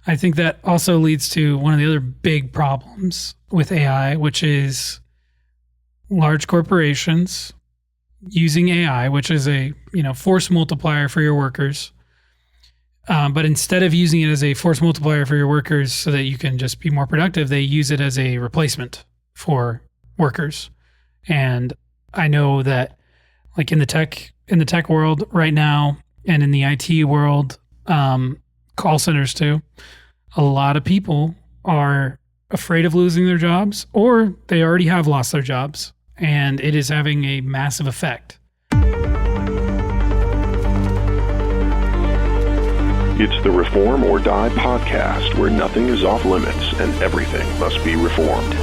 I think that also leads to one of the other big problems with AI, which is large corporations using AI, which is a force multiplier for your workers. But instead of using it as a force multiplier for your workers so that you can just be more productive, they use it as a replacement for workers. And I know that like in the tech world right now and in the IT world, call centers too, a lot of people are afraid of losing their jobs or they already have lost their jobs, and it is having a massive effect. It's the Reform or Die podcast, where nothing is off limits and everything must be reformed.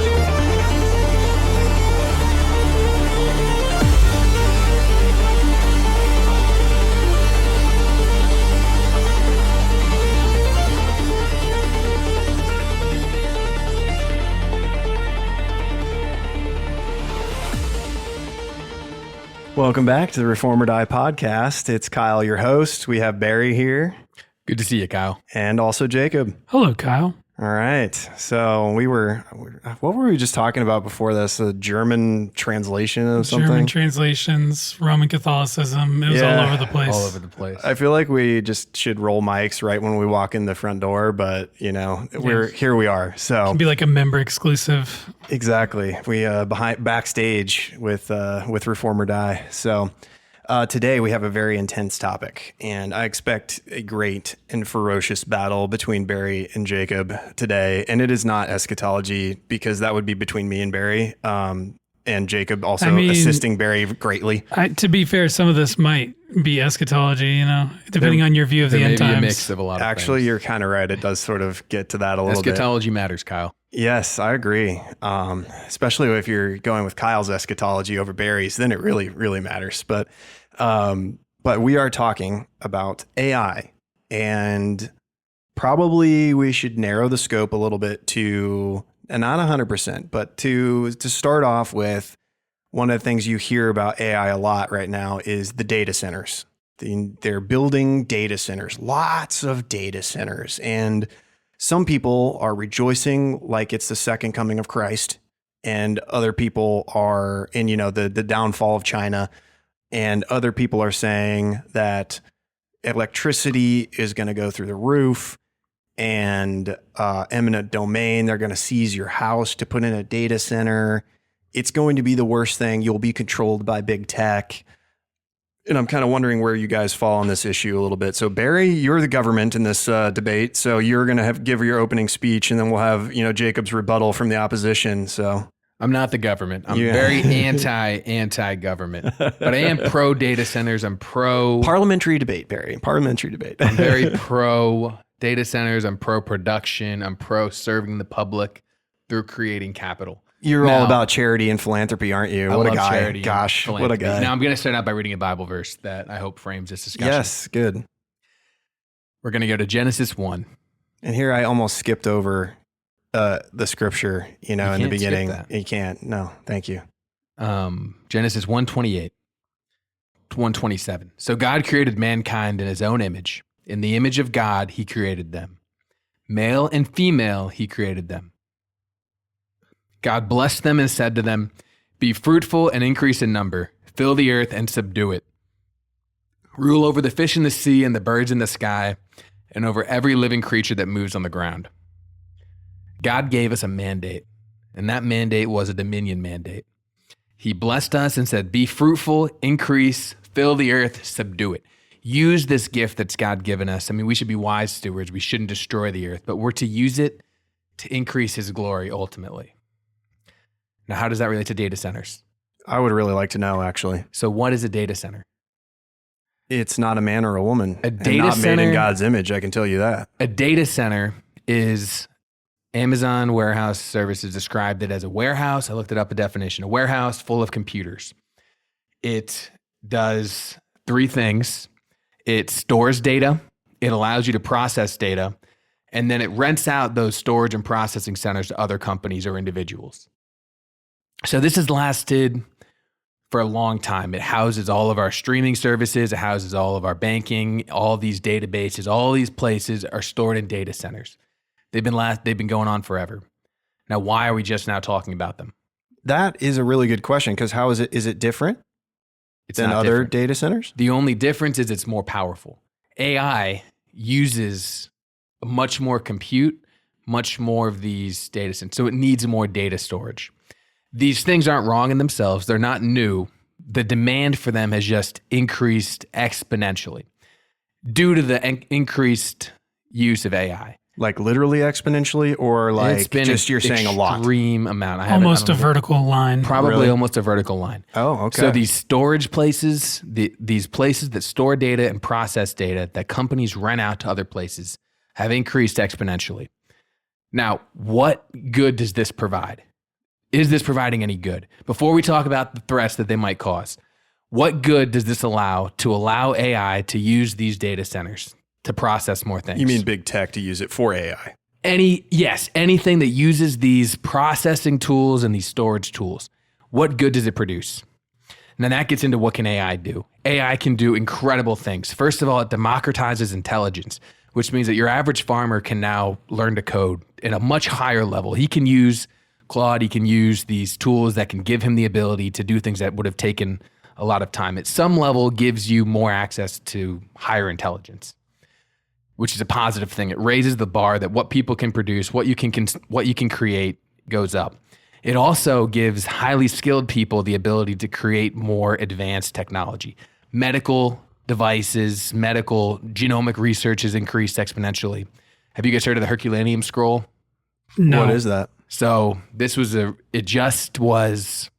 Welcome back to the Reform or Die podcast. It's Kyle, your host. We have Barry here. Good to see you, Kyle. And also Jacob. Hello, Kyle. All right. So what were we just talking about before this? The German translation of something? German translations, Roman Catholicism. It was all over the place. All over the place. I feel like we just should roll mics right when we walk in the front door, but here we are. So It'd be like a member exclusive. Exactly. We backstage with Reform or Die. So today we have a very intense topic, and I expect a great and ferocious battle between Barry and Jacob today. And it is not eschatology, because that would be between me and Barry, and Jacob also assisting Barry greatly. To be fair, some of this might be eschatology, depending on your view of the end times. There may be a mix of a lot of Actually, things. you're kind of right. It does sort of get to that a little bit. Eschatology matters, Kyle. Yes, I agree. Especially if you're going with Kyle's eschatology over Barry's, then it really, really matters. But we are talking about AI, and probably we should narrow the scope a little bit to, and not 100%, but to start off with, one of the things you hear about AI a lot right now is the data centers. They're building data centers, lots of data centers, and some people are rejoicing like it's the second coming of Christ, and other people are in, the downfall of China. And other people are saying that electricity is going to go through the roof, and eminent domain, they're going to seize your house to put in a data center. It's going to be the worst thing. You'll be controlled by big tech. And I'm kind of wondering where you guys fall on this issue a little bit. So Barry, you're the government in this debate. So you're going to give your opening speech, and then we'll have, Jacob's rebuttal from the opposition. So I'm not the government. I'm very anti-government, but I am pro data centers. I'm pro parliamentary debate, Barry. Parliamentary debate. I'm very pro data centers. I'm pro production. I'm pro serving the public through creating capital. You're all about charity and philanthropy, aren't you? What a guy. Gosh, what a guy. Now I'm going to start out by reading a Bible verse that I hope frames this discussion. Yes, good. We're going to go to Genesis 1. And here I almost skipped over the scripture, in the beginning. You can't. No, thank you. Genesis 1:28, 1:27. So God created mankind in his own image. In the image of God, he created them. Male and female, he created them. God blessed them and said to them, "Be fruitful and increase in number. Fill the earth and subdue it. Rule over the fish in the sea and the birds in the sky, and over every living creature that moves on the ground." God gave us a mandate, and that mandate was a dominion mandate. He blessed us and said, "Be fruitful, increase, fill the earth, subdue it." Use this gift that's God given us. We should be wise stewards. We shouldn't destroy the earth, but we're to use it to increase his glory ultimately. Now, how does that relate to data centers? I would really like to know, actually. So what is a data center? It's not a man or a woman. A data center, made in God's image, I can tell you that. A data center is... Amazon Warehouse Services described it as a warehouse. I looked it up, a definition. A warehouse full of computers. It does three things. It stores data. It allows you to process data. And then it rents out those storage and processing centers to other companies or individuals. So this has lasted for a long time. It houses all of our streaming services. It houses all of our banking. All of these databases, all these places are stored in data centers. They've been going on forever. Now, why are we just now talking about them? That is a really good question, because how is it? Is it different than not other different. data centers? The only difference is it's more powerful. AI uses much more compute, much more of these data centers. So it needs more data storage. These things aren't wrong in themselves. They're not new. The demand for them has just increased exponentially due to the increased use of AI. Like literally exponentially, or like It's been just you're saying a lot? Extreme amount. Almost a vertical line. Probably Really? almost a vertical line. Oh, okay. So these storage places, these places that store data and process data that companies rent out to other places have increased exponentially. Now, what good does this provide? Is this providing any good? Before we talk about the threats that they might cause, what good does this allow AI to use these data centers to process more things? You mean big tech to use it for AI? Anything that uses these processing tools and these storage tools. What good does it produce? Now that gets into what can AI do. AI can do incredible things. First of all, it democratizes intelligence, which means that your average farmer can now learn to code at a much higher level. He can use Claude, he can use these tools that can give him the ability to do things that would have taken a lot of time. At some level, gives you more access to higher intelligence, which is a positive thing. It raises the bar that what people can produce, what you can create goes up. It also gives highly skilled people the ability to create more advanced technology. Medical devices, medical genomic research has increased exponentially. Have you guys heard of the Herculaneum scroll? No. What is that? So it just was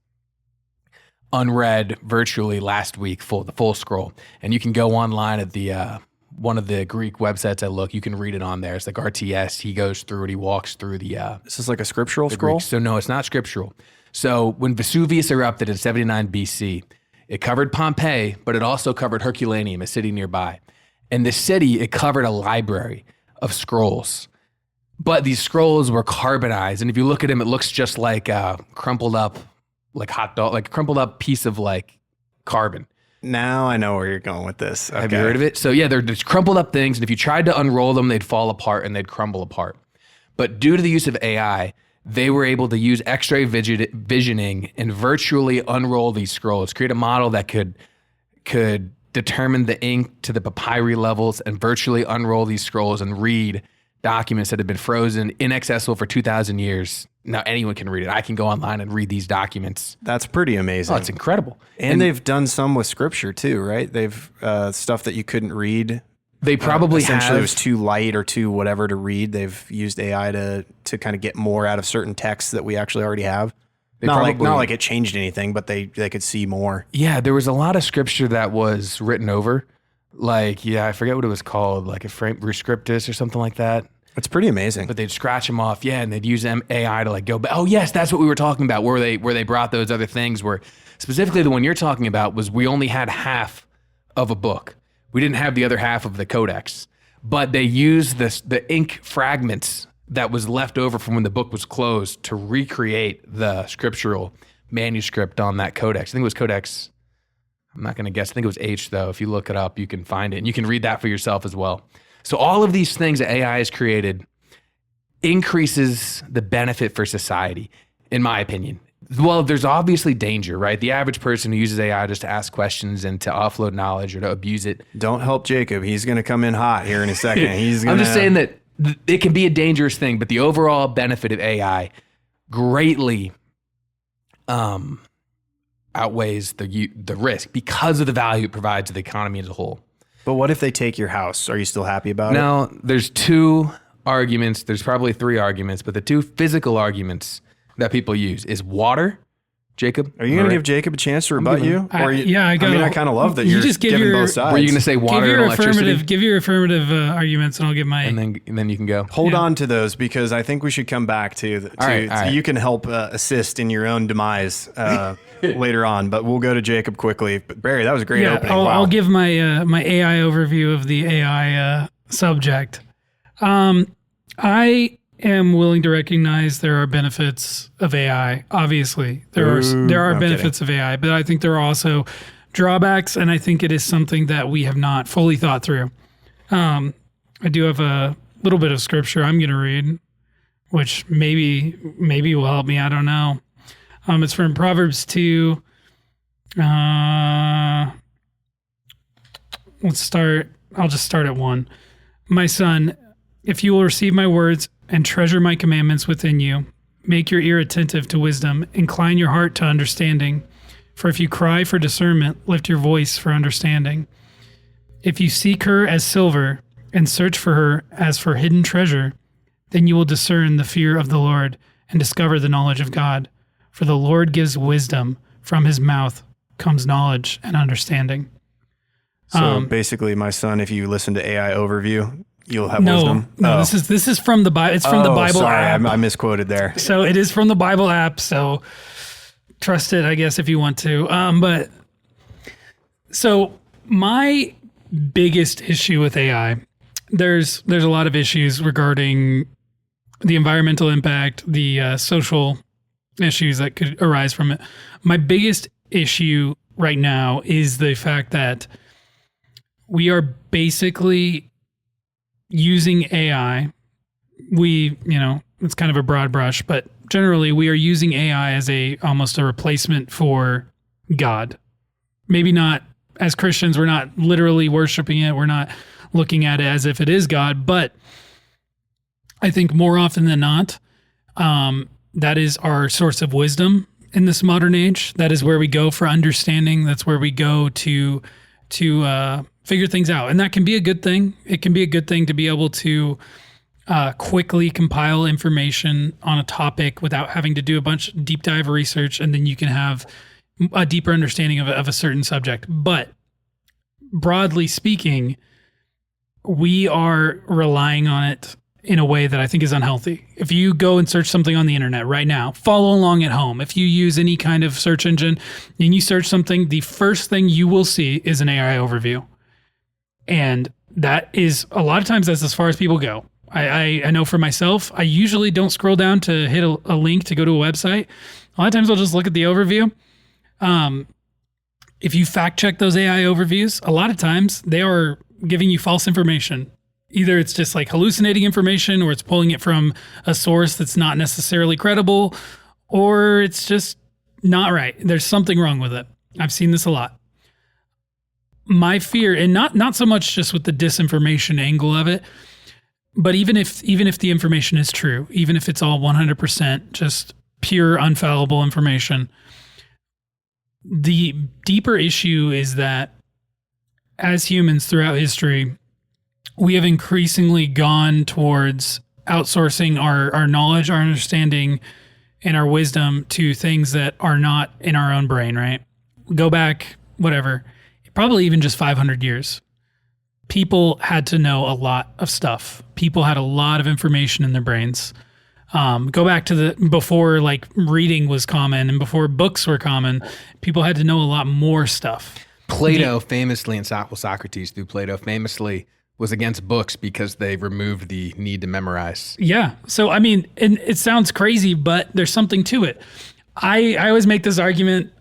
unread virtually last week, the full scroll. And you can go online at the one of the Greek websites I look, you can read it on there. It's like RTS. He goes through it. He walks through the This is like a scriptural the scroll? Greek. So no, it's not scriptural. So when Vesuvius erupted in 79 BC, it covered Pompeii, but it also covered Herculaneum, a city nearby. And the city, it covered a library of scrolls. But these scrolls were carbonized. And if you look at them, it looks just like a crumpled up, like hot dog, like a crumpled up piece of like carbon. Now I know where you're going with this. Have you heard of it? So yeah, they're just crumpled up things. And if you tried to unroll them, they'd fall apart and they'd crumble apart. But due to the use of AI, they were able to use X-ray visioning and virtually unroll these scrolls, create a model that could determine the ink to the papyri levels and virtually unroll these scrolls and read documents that have been frozen, inaccessible for 2,000 years. Now anyone can read it. I can go online and read these documents. That's pretty amazing. Oh, it's incredible. And they've done some with scripture too, right? They've stuff that you couldn't read. They probably Essentially, it have. was too light or too whatever to read. They've used AI to kind of get more out of certain texts that we actually already have. Not like it changed anything, but they could see more. Yeah, there was a lot of scripture that was written over. Like, yeah, I forget what it was called, like a frame rescriptus or something like that. It's pretty amazing. But they'd scratch them off, yeah, and they'd use AI to like go back. Oh, yes, that's what we were talking about, where they brought those other things. Where specifically the one you're talking about was we only had half of a book. We didn't have the other half of the codex, but they used the ink fragments that was left over from when the book was closed to recreate the scriptural manuscript on that codex. I think it was codex. I'm not going to guess. I think it was H though. If you look it up, you can find it and you can read that for yourself as well. So all of these things that AI has created increases the benefit for society, in my opinion. Well, there's obviously danger, right? The average person who uses AI just to ask questions and to offload knowledge or to abuse it. Don't help Jacob. He's going to come in hot here in a second. I'm just saying that it can be a dangerous thing, but the overall benefit of AI greatly outweighs the risk because of the value it provides to the economy as a whole. But what if they take your house? Are you still happy about it? Now, there's two arguments. There's probably three arguments, but the two physical arguments that people use is water. Jacob? Are you going to give Jacob a chance to rebut you? I kind of love that you're just give giving your- both sides. Were you going to say water and electricity? Give your affirmative arguments, and I'll give my. And then you can go. Hold on to those because I think we should come back to All right. you can help assist in your own demise later on, but we'll go to Jacob quickly. But Barry, that was a great opening. I'll give my my AI overview of the AI subject. I am willing to recognize there are benefits of AI. Obviously, there are benefits of AI, but I think there are also drawbacks, and I think it is something that we have not fully thought through. I do have a little bit of scripture I'm going to read, which maybe will help me. I don't know. It's from Proverbs 2. I'll just start at 1. My son, if you will receive my words and treasure my commandments within you, make your ear attentive to wisdom, incline your heart to understanding. For if you cry for discernment, lift your voice for understanding. If you seek her as silver and search for her as for hidden treasure, then you will discern the fear of the Lord and discover the knowledge of God. For the Lord gives wisdom, from his mouth comes knowledge and understanding. So basically, my son, if you listen to AI overview, you'll have wisdom. No, this is from the Bible. It's from the Bible sorry, app. I misquoted there. So it is from the Bible app. So trust it, I guess, if you want to. But so my biggest issue with AI, there's a lot of issues regarding the environmental impact, the social issues that could arise from it. My biggest issue right now is the fact that we are basically using AI. It's kind of a broad brush, but generally we are using AI as almost a replacement for God. Maybe not as Christians, we're not literally worshiping it. We're not looking at it as if it is God, but I think more often than not, that is our source of wisdom in this modern age. That is where we go for understanding. That's where we go to figure things out. And that can be a good thing. It can be a good thing to be able to quickly compile information on a topic without having to do a bunch of deep dive research, and then you can have a deeper understanding of a certain subject. But broadly speaking, we are relying on it in a way that I think is unhealthy. If you go and search something on the internet right now, follow along at home. If you use any kind of search engine and you search something, the first thing you will see is an AI overview. And that is, a lot of times, that's as far as people go. I know for myself, I usually don't scroll down to hit a link to go to a website. A lot of times I'll just look at the overview. If you fact check those AI overviews, a lot of times they are giving you false information. Either it's just like hallucinating information, or it's pulling it from a source that's not necessarily credible, or it's just not right. There's something wrong with it. I've seen this a lot. My fear, and not so much just with the disinformation angle of it, but even if the information is true, even if it's all 100% just pure, unfallible information, the deeper issue is that as humans throughout history, we have increasingly gone towards outsourcing our knowledge, our understanding, and our wisdom to things that are not in our own brain, right? Go back, whatever, probably even just 500 years. People had to know a lot of stuff. People had a lot of information in their brains. Go back to before like reading was common and before books were common, people had to know a lot more stuff. Plato famously, and Socrates through Plato famously, was against books because they removed the need to memorize. Yeah. So, I mean, and it sounds crazy, but there's something to it. I always make this argument.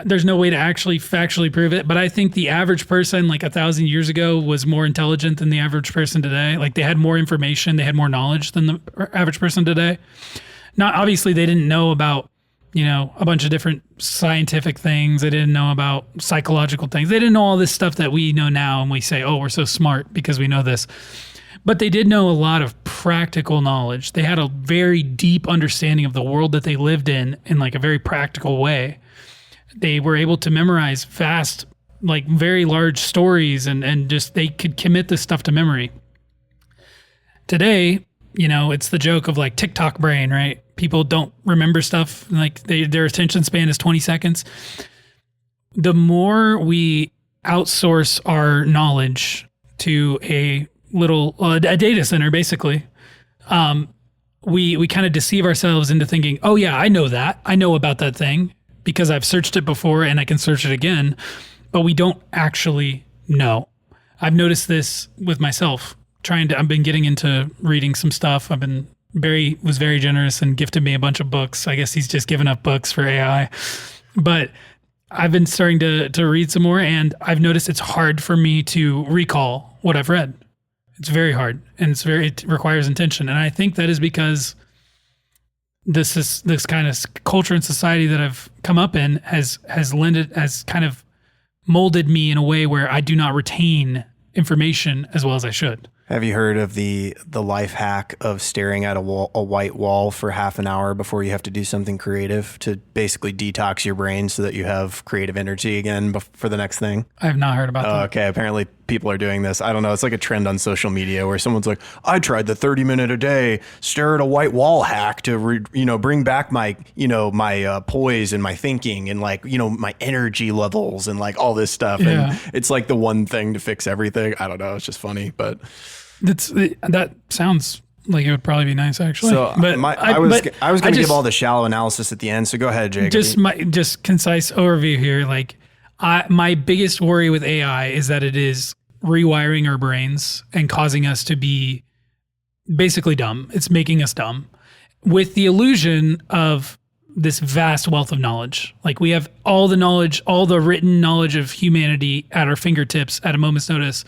There's no way to actually factually prove it, but I think the average person like 1,000 years ago was more intelligent than the average person today. Like they had more information, they had more knowledge than the average person today. Not obviously they didn't know about, a bunch of different scientific things. They didn't know about psychological things. They didn't know all this stuff that we know now, and we say, oh, we're so smart because we know this. But they did know a lot of practical knowledge. They had a very deep understanding of the world that they lived in like a very practical way. They were able to memorize fast, like very large stories, and just they could commit this stuff to memory. Today, it's the joke of like TikTok brain, right? People don't remember stuff. Like their attention span is 20 seconds. The more we outsource our knowledge to a data center, basically, we kind of deceive ourselves into thinking, oh yeah, I know that. I know about that thing because I've searched it before and I can search it again, but we don't actually know. I've noticed this with myself. I've been getting into reading some stuff. Was very generous and gifted me a bunch of books. I guess he's just given up books for AI, but I've been starting to read some more, and I've noticed it's hard for me to recall what I've read. It's very hard, and it requires intention. And I think that is because this kind of culture and society that I've come up in has kind of molded me in a way where I do not retain information as well as I should. Have you heard of the life hack of staring at a white wall for half an hour before you have to do something creative to basically detox your brain so that you have creative energy again for the next thing? I have not heard about that. Okay, apparently people are doing this. I don't know. It's like a trend on social media where someone's like, I tried the 30-minute a day stare at a white wall hack to bring back my my poise and my thinking and my energy levels and like all this stuff. Yeah. And it's like the one thing to fix everything. I don't know. It's just funny, but that sounds like it would probably be nice, actually. So but I was going to give all the shallow analysis at the end. So go ahead, Jake. Just concise overview here. Like, my biggest worry with AI is that it is rewiring our brains and causing us to be basically dumb. It's making us dumb with the illusion of this vast wealth of knowledge. Like, we have all the knowledge, all the written knowledge of humanity at our fingertips at a moment's notice.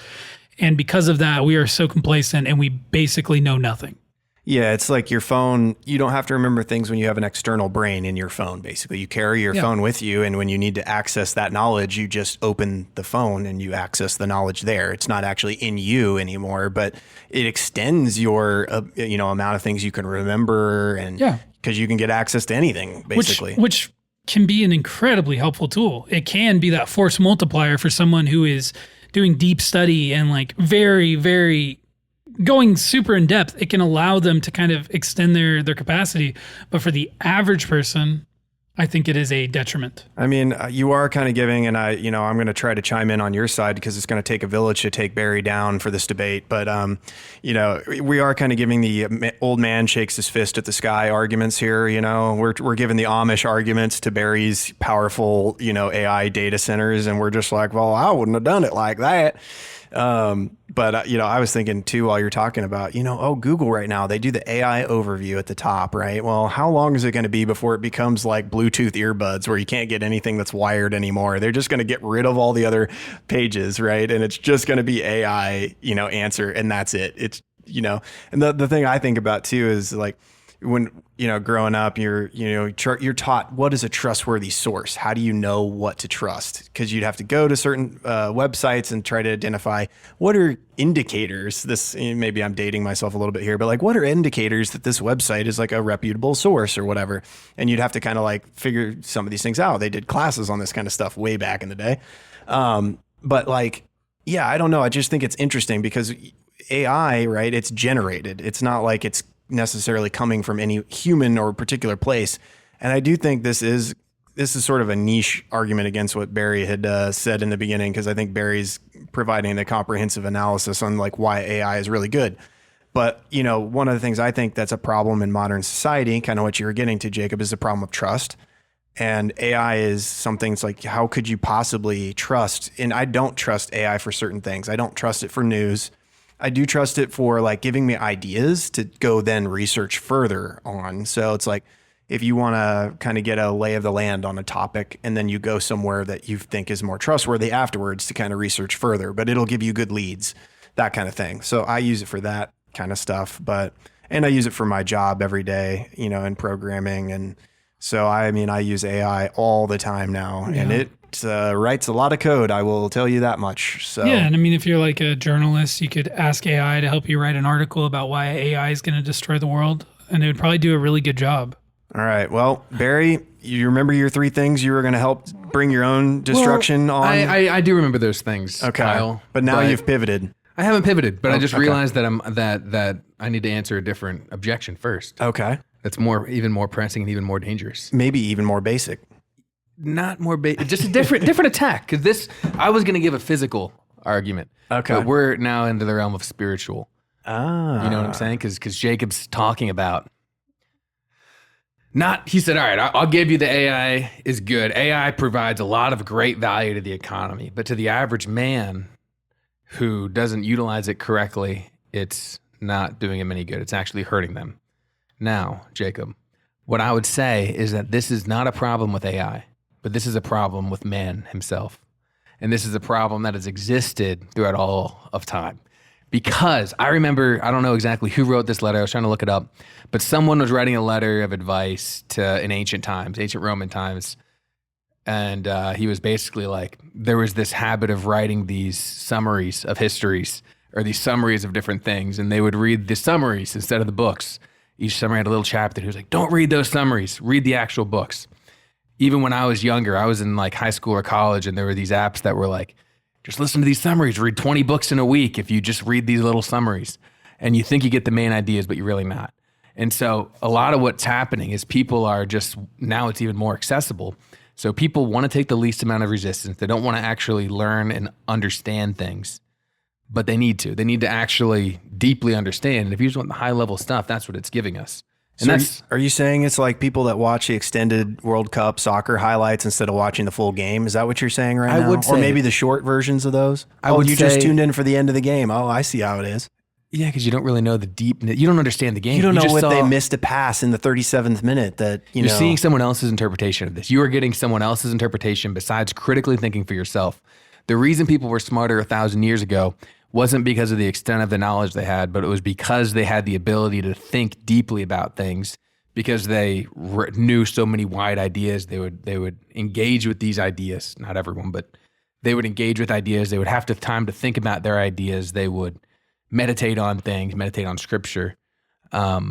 And because of that, we are so complacent and we basically know nothing. Yeah, it's like your phone. You don't have to remember things when you have an external brain in your phone, basically. You carry your phone with you, and when you need to access that knowledge, you just open the phone and you access the knowledge there. It's not actually in you anymore, but it extends your amount of things you can remember, and because you can get access to anything, basically. Which can be an incredibly helpful tool. It can be that force multiplier for someone who is doing deep study and like very, very going super in depth. It can allow them to kind of extend their capacity. But for the average person, I think it is a detriment. I mean, you are kind of giving, and I'm going to try to chime in on your side because it's going to take a village to take Barry down for this debate. But, we are kind of giving the old man shakes his fist at the sky arguments here. We're giving the Amish arguments to Barry's powerful, AI data centers. And we're just like, well, I wouldn't have done it like that. But I was thinking too, while you're talking about, Google right now, they do the AI overview at the top, right? Well, how long is it going to be before it becomes like Bluetooth earbuds where you can't get anything that's wired anymore? They're just going to get rid of all the other pages, right? And it's just going to be AI, answer, and that's it. It's, and the thing I think about too is like, when growing up, you're taught what is a trustworthy source. How do you know what to trust? Because you'd have to go to certain websites and try to identify what are indicators. This, maybe I'm dating myself a little bit here, but like, what are indicators that this website is like a reputable source or whatever? And you'd have to kind of like figure some of these things out. They did classes on this kind of stuff way back in the day. But like, yeah, I don't know. I just think it's interesting because AI, right? It's generated. It's not like it's necessarily coming from any human or particular place. And I do think this is sort of a niche argument against what Barry had said in the beginning, because I think Barry's providing a comprehensive analysis on like why AI is really good. But, one of the things I think that's a problem in modern society, kind of what you were getting to, Jacob, is the problem of trust. And AI is something, it's like, how could you possibly trust? And I don't trust AI for certain things. I don't trust it for news. I do trust it for like giving me ideas to go then research further on. So it's like, if you want to kind of get a lay of the land on a topic and then you go somewhere that you think is more trustworthy afterwards to kind of research further, but it'll give you good leads, that kind of thing. So I use it for that kind of stuff, and I use it for my job every day, in programming. And so, I use AI all the time now, and it writes a lot of code. I will tell you that much. So yeah, and if you're like a journalist, you could ask AI to help you write an article about why AI is going to destroy the world, and it would probably do a really good job. All right. Well, Barry, you remember your 3 things you were going to help bring your own destruction on? I do remember those things, okay. Kyle. But now you've pivoted. I haven't pivoted, but I just realized that that I need to answer a different objection first. Okay. That's even more pressing and even more dangerous. Maybe even more basic. Not more basic, just a different attack. Because I was going to give a physical argument. Okay. But we're now into the realm of spiritual. Ah. You know what I'm saying? Because Jacob's talking about he said, all right, I'll give you the AI is good. AI provides a lot of great value to the economy, but to the average man who doesn't utilize it correctly, it's not doing him any good. It's actually hurting them. Now, Jacob, what I would say is that this is not a problem with AI, but this is a problem with man himself. And this is a problem that has existed throughout all of time. Because I remember, I don't know exactly who wrote this letter. I was trying to look it up, but someone was writing a letter of advice in ancient Roman times. And he was basically like, there was this habit of writing these summaries of histories or these summaries of different things. And they would read the summaries instead of the books. Each summary had a little chapter. He was like, don't read those summaries, read the actual books. Even when I was younger, I was in like high school or college, and there were these apps that were like, just listen to these summaries, read 20 books in a week if you just read these little summaries. And you think you get the main ideas, but you're really not. And so a lot of what's happening is people are just, now it's even more accessible. So people want to take the least amount of resistance. They don't want to actually learn and understand things, but they need to. They need to actually deeply understand. And if you just want the high level stuff, that's what it's giving us. And so are you saying it's like people that watch the extended World Cup soccer highlights instead of watching the full game? Is that what you're saying right now? I would say, or maybe the short versions of those? You just tuned in for the end of the game. Oh, I see how it is. Yeah, because you don't really know the deep. You don't understand the game. You don't know what they missed a pass in the 37th minute. You're seeing someone else's interpretation of this. You are getting someone else's interpretation besides critically thinking for yourself. The reason people were smarter 1,000 years ago wasn't because of the extent of the knowledge they had, but it was because they had the ability to think deeply about things, because they knew so many wide ideas. They would engage with these ideas. Not everyone, but they would engage with ideas. They would have time to think about their ideas. They would meditate on things, meditate on scripture. A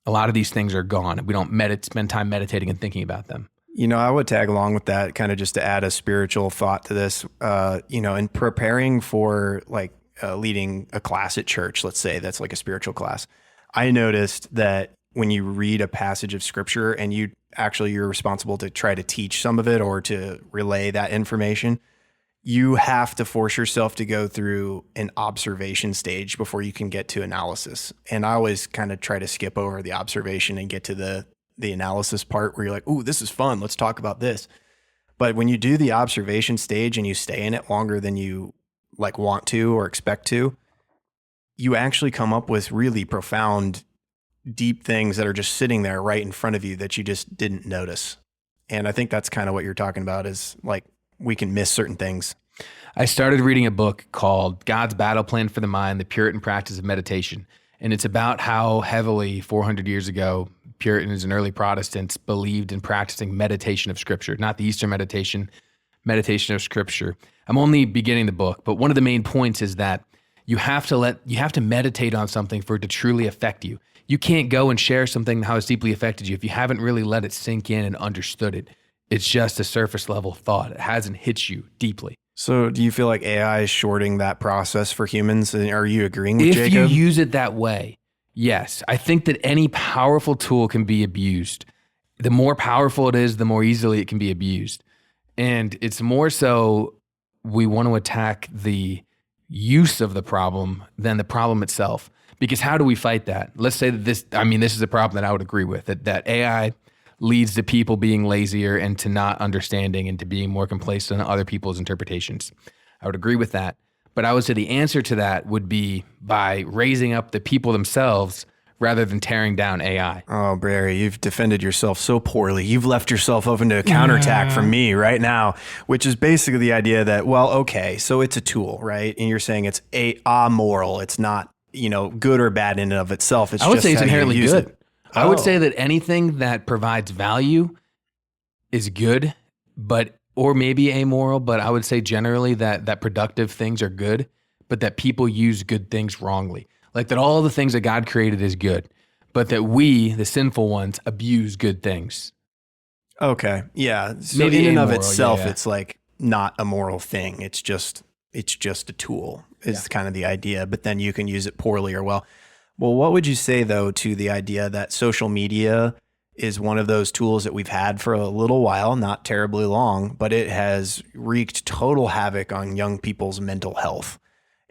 lot of these things are gone. We don't spend time meditating and thinking about them. I would tag along with that, kind of just to add a spiritual thought to this. In preparing for leading a class at church, let's say that's like a spiritual class, I noticed that when you read a passage of scripture and you're responsible to try to teach some of it or to relay that information, you have to force yourself to go through an observation stage before you can get to analysis. And I always kind of try to skip over the observation and get to the analysis part where you're like, ooh, this is fun. Let's talk about this. But when you do the observation stage and you stay in it longer than you want to or expect to, you actually come up with really profound, deep things that are just sitting there right in front of you that you just didn't notice. And I think that's kind of what you're talking about, is like we can miss certain things. I started reading a book called God's Battle Plan for the Mind, the Puritan Practice of Meditation. And it's about how heavily 400 years ago, Puritans and early Protestants believed in practicing meditation of scripture, not the Eastern meditation of scripture. I'm only beginning the book, but one of the main points is that you have to meditate on something for it to truly affect you. You can't go and share something how it's deeply affected you if you haven't really let it sink in and understood it. It's just a surface level thought. It hasn't hit you deeply. So do you feel like AI is shorting that process for humans? And are you agreeing with Jacob? If you use it that way, yes. I think that any powerful tool can be abused. The more powerful it is, the more easily it can be abused. And it's more so we want to attack the use of the problem than the problem itself. Because how do we fight that? Let's say that this is a problem that I would agree with, that AI leads to people being lazier and to not understanding and to being more complacent on other people's interpretations. I would agree with that. But I would say the answer to that would be by raising up the people themselves rather than tearing down AI. Oh, Barry, you've defended yourself so poorly. You've left yourself open to a counterattack from me right now, which is basically the idea that, well, okay, so it's a tool, right? And you're saying it's amoral. It's not, good or bad in and of itself. I would say it's inherently good. It. I would say that anything that provides value is good, or maybe amoral, but I would say generally that productive things are good, but that people use good things wrongly. Like that all the things that God created is good, but that we, the sinful ones, abuse good things. Okay. Yeah. So maybe in and of amoral, itself, yeah. it's like not a moral thing. It's just a tool is kind of the idea, but then you can use it poorly or well. Well, what would you say, though, to the idea that social media is one of those tools that we've had for a little while, not terribly long, but it has wreaked total havoc on young people's mental health?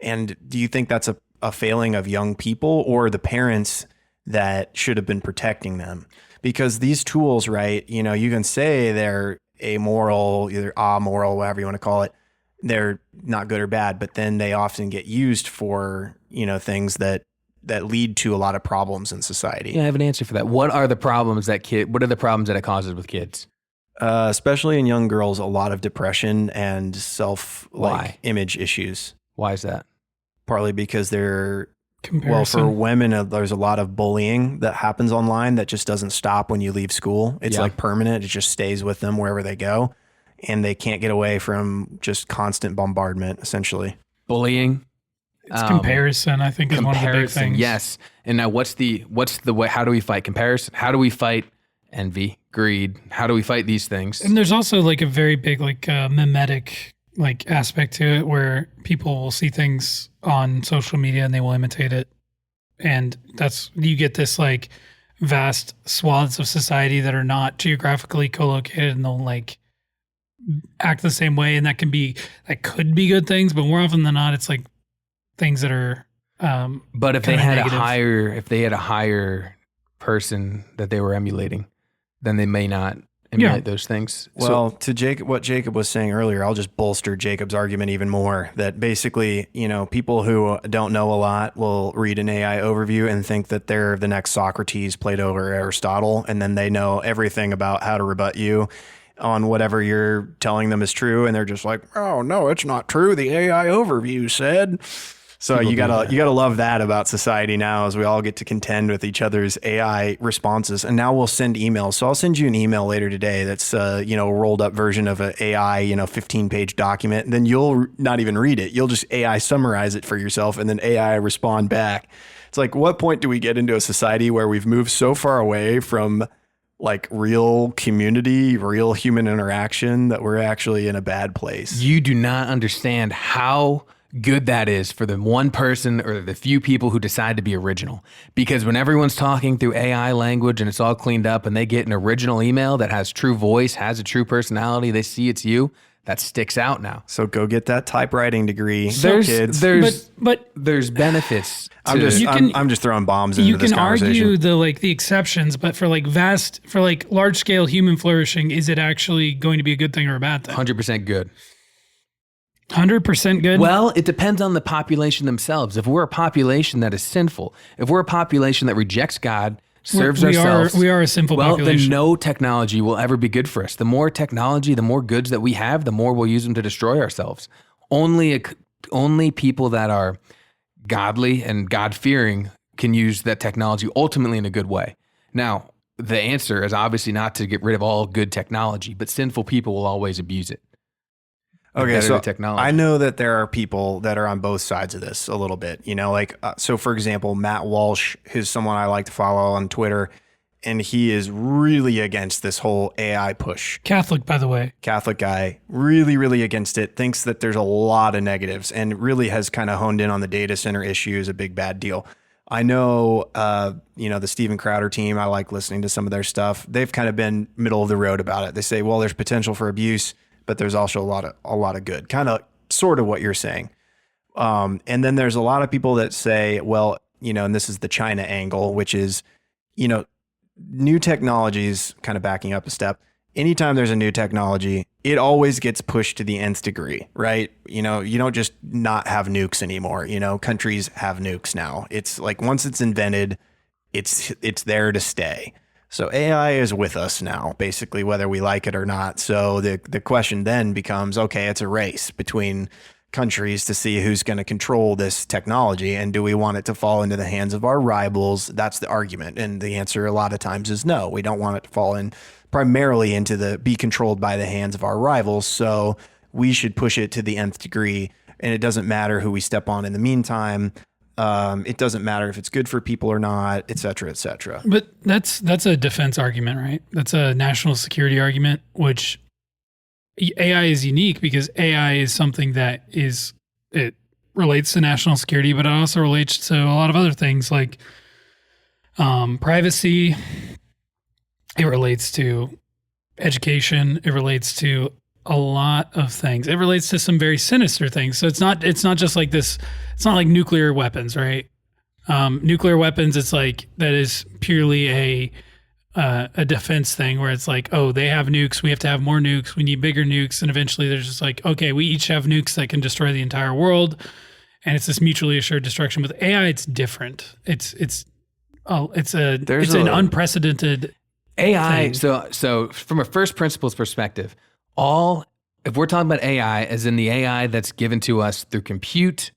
And do you think that's a failing of young people or the parents that should have been protecting them? Because these tools, right, you can say they're amoral, either amoral, whatever you want to call it. They're not good or bad, but then they often get used for, things that lead to a lot of problems in society. Yeah, I have an answer for that. What are the problems that it causes with kids? Especially in young girls, a lot of depression and image issues. Why is that? partly because they're Comparison. for women, there's a lot of bullying that happens online that just doesn't stop when you leave school. It's Yeah. like permanent. It just stays with them wherever they go, and they can't get away from just constant bombardment, essentially. Bullying. It's comparison, I think, is one of the big things. Yes. And now what's the way, how do we fight comparison? How do we fight envy, greed? How do we fight these things? And there's also like a very big like mimetic like aspect to it where people will see things on social media and they will imitate it. And you get this like vast swaths of society that are not geographically co-located and they'll like act the same way. And that could be good things, but more often than not, it's like things that are, but if they had negative. a higher person that they were emulating, then they may not emulate those things. Well, to Jacob, what Jacob was saying earlier, I'll just bolster Jacob's argument even more that basically, people who don't know a lot will read an AI overview and think that they're the next Socrates, Plato, or Aristotle, and then they know everything about how to rebut you on whatever you're telling them is true. And they're just like, oh, no, it's not true. The AI overview said. So you gotta love that about society now, as we all get to contend with each other's AI responses. And now we'll send emails. So I'll send you an email later today that's a rolled up version of an AI 15-page document. And then you'll not even read it. You'll just AI summarize it for yourself, and then AI respond back. It's like, what point do we get into a society where we've moved so far away from like real community, real human interaction, that we're actually in a bad place? You do not understand how good that is for the one person or the few people who decide to be original. Because when everyone's talking through AI language and it's all cleaned up and they get an original email that has true voice, has a true personality, they see it's you, that sticks out now. So go get that typewriting degree, kids. But there's benefits. I'm just throwing bombs into this conversation. You can argue the exceptions, but for large scale human flourishing, is it actually going to be a good thing or a bad thing? 100% good. 100% good? Well, it depends on the population themselves. If we're a population that is sinful, if we're a population that rejects God, serves ourselves. We are a sinful population. Then no technology will ever be good for us. The more technology, the more goods that we have, the more we'll use them to destroy ourselves. Only people that are godly and God-fearing can use that technology ultimately in a good way. Now, the answer is obviously not to get rid of all good technology, but sinful people will always abuse it. Okay, so I know that there are people that are on both sides of this a little bit, so for example, Matt Walsh, who's someone I like to follow on Twitter, and he is really against this whole AI push. Catholic, by the way. Catholic guy, really, really against it, thinks that there's a lot of negatives, and really has kind of honed in on the data center issue as a big bad deal. I know, the Steven Crowder team, I like listening to some of their stuff. They've kind of been middle of the road about it. They say, well, there's potential for abuse, but there's also a lot of good, kind of sort of what you're saying. And then there's a lot of people that say, well, and this is the China angle, which is, new technologies, kind of backing up a step. Anytime there's a new technology, it always gets pushed to the nth degree, right? You don't just not have nukes anymore. Countries have nukes now. It's like once it's invented, it's there to stay. So AI is with us now, basically, whether we like it or not. So the question then becomes, okay, it's a race between countries to see who's going to control this technology. And do we want it to fall into the hands of our rivals? That's the argument. And the answer a lot of times is no. We don't want it to fall in primarily be controlled by the hands of our rivals. So we should push it to the nth degree. And it doesn't matter who we step on in the meantime. It doesn't matter if it's good for people or not, et cetera, et cetera. But that's a defense argument, right? That's a national security argument, which AI is unique because AI is something that it relates to national security, but it also relates to a lot of other things like privacy. It relates to education. It relates to a lot of things. It relates to some very sinister things. So it's not just like this. It's not like nuclear weapons, right? Nuclear weapons, it's like that is purely a defense thing where it's like, oh, they have nukes. We have to have more nukes. We need bigger nukes. And eventually there's just like, okay, we each have nukes that can destroy the entire world. And it's this mutually assured destruction. With AI, it's different. It's an unprecedented AI. thing. So from a first principles perspective, if we're talking about AI as in the AI that's given to us through compute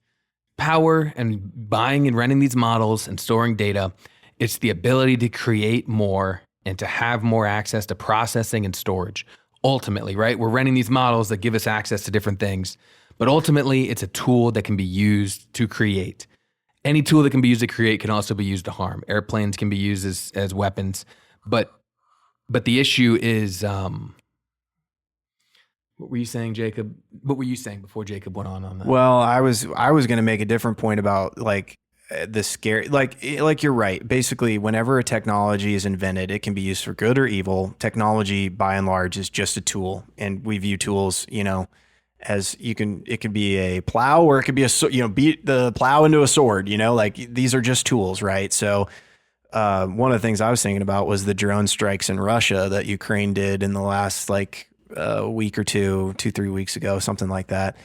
power and buying and renting these models and storing data. It's the ability to create more and to have more access to processing and storage. Ultimately, right? We're renting these models that give us access to different things, but ultimately it's a tool that can be used to create. Any tool that can be used to create can also be used to harm. Airplanes can be used as weapons, but the issue is, what were you saying, Jacob? What were you saying before Jacob went on that? Well, I was going to make a different point about like the scary, like you're right. Basically, whenever a technology is invented, it can be used for good or evil. Technology, by and large, is just a tool, and we view tools, as it could be a plow, or it could be beat the plow into a sword. Like these are just tools, right? So. One of the things I was thinking about was the drone strikes in Russia that Ukraine did in the last week or 3 weeks ago, something like that.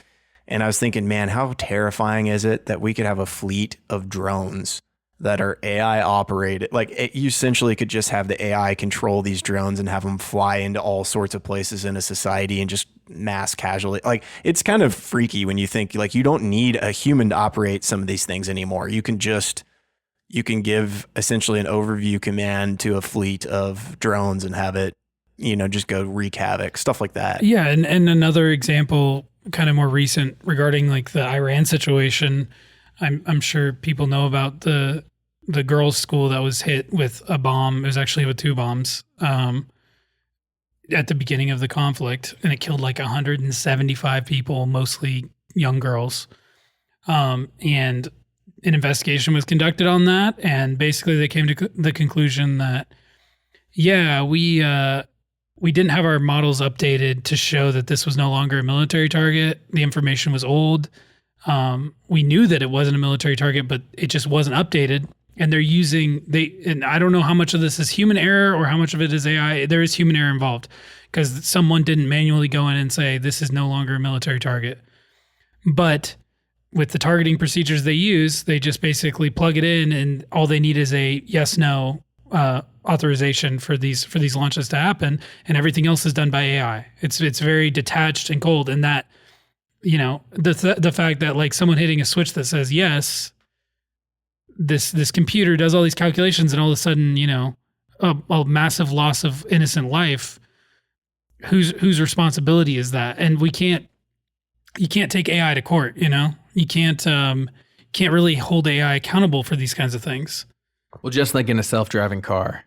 And I was thinking, man, how terrifying is it that we could have a fleet of drones that are AI operated? You essentially could just have the AI control these drones and have them fly into all sorts of places in a society and just mass casualty. Like, it's kind of freaky when you think you don't need a human to operate some of these things anymore. You can give essentially an overview command to a fleet of drones and have it, just go wreak havoc, stuff like that. Yeah. And another example, kind of more recent, regarding the Iran situation. I'm sure people know about the girls' school that was hit with a bomb. It was actually with 2 bombs at the beginning of the conflict, and it killed 175 people, mostly young girls. And an investigation was conducted on that, and basically they came to the conclusion that, we didn't have our models updated to show that this was no longer a military target. The information was old. We knew that it wasn't a military target, but it just wasn't updated. And and I don't know how much of this is human error or how much of it is AI. There is human error involved because someone didn't manually go in and say, this is no longer a military target. But with the targeting procedures they use, they just basically plug it in, and all they need is a yes/no authorization for these launches to happen, and everything else is done by AI. It's very detached and cold, and that the fact that someone hitting a switch that says yes, this computer does all these calculations, and all of a sudden a massive loss of innocent life. Whose responsibility is that? And you can't take AI to court. You can't really hold AI accountable for these kinds of things. Well, just like in a self-driving car,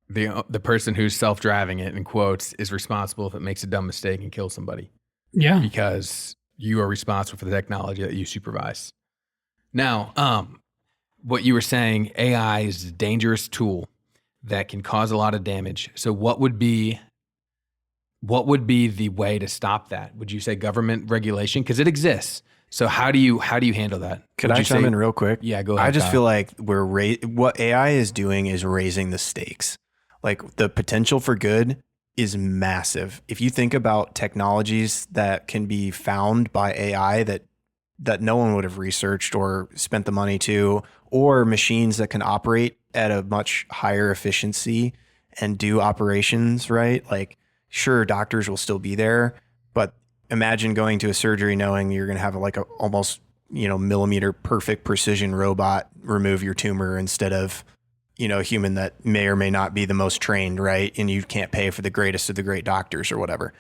the person who's self-driving it, in quotes, is responsible if it makes a dumb mistake and kills somebody. Yeah. Because you are responsible for the technology that you supervise. Now, what you were saying, AI is a dangerous tool that can cause a lot of damage. So what would be the way to stop that? Would you say government regulation? Because it exists. So how do you handle that? Could I chime in real quick? Yeah, go ahead. I just feel like what AI is doing is raising the stakes. The potential for good is massive. If you think about technologies that can be found by AI that no one would have researched or spent the money to, or machines that can operate at a much higher efficiency and do operations, right? Sure, doctors will still be there, but imagine going to a surgery knowing you're going to have a almost, millimeter perfect precision robot remove your tumor instead of, a human that may or may not be the most trained, right? And you can't pay for the greatest of the great doctors or whatever.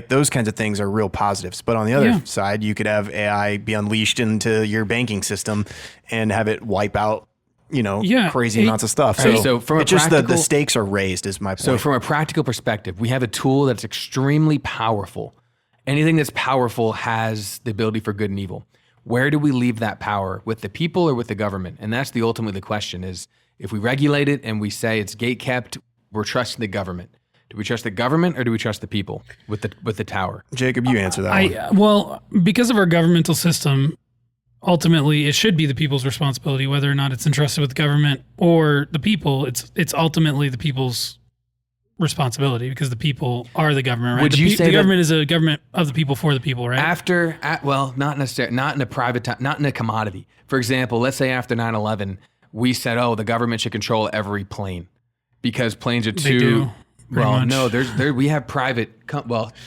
Those kinds of things are real positives. But on the other side, you could have AI be unleashed into your banking system and have it wipe out, crazy amounts of stuff. So from the stakes are raised is my point. So from a practical perspective, we have a tool that's extremely powerful. Anything that's powerful has the ability for good and evil. Where do we leave that power? With the people or with the government? And that's ultimately the question is, if we regulate it and we say it's gate kept, we're trusting the government. Do we trust the government or do we trust the people with the tower? Jacob, you answer that one. Well, because of our governmental system, ultimately it should be the people's responsibility, whether or not it's entrusted with the government or the people. It's ultimately the people's responsibility because the people are the government, right? Would you say the government is a government of the people for the people, right? Well, not necessarily, not in a private, not in a commodity. For example, let's say after 9/11, we said, the government should control every plane because planes are too. They do, well, much. no, we have private,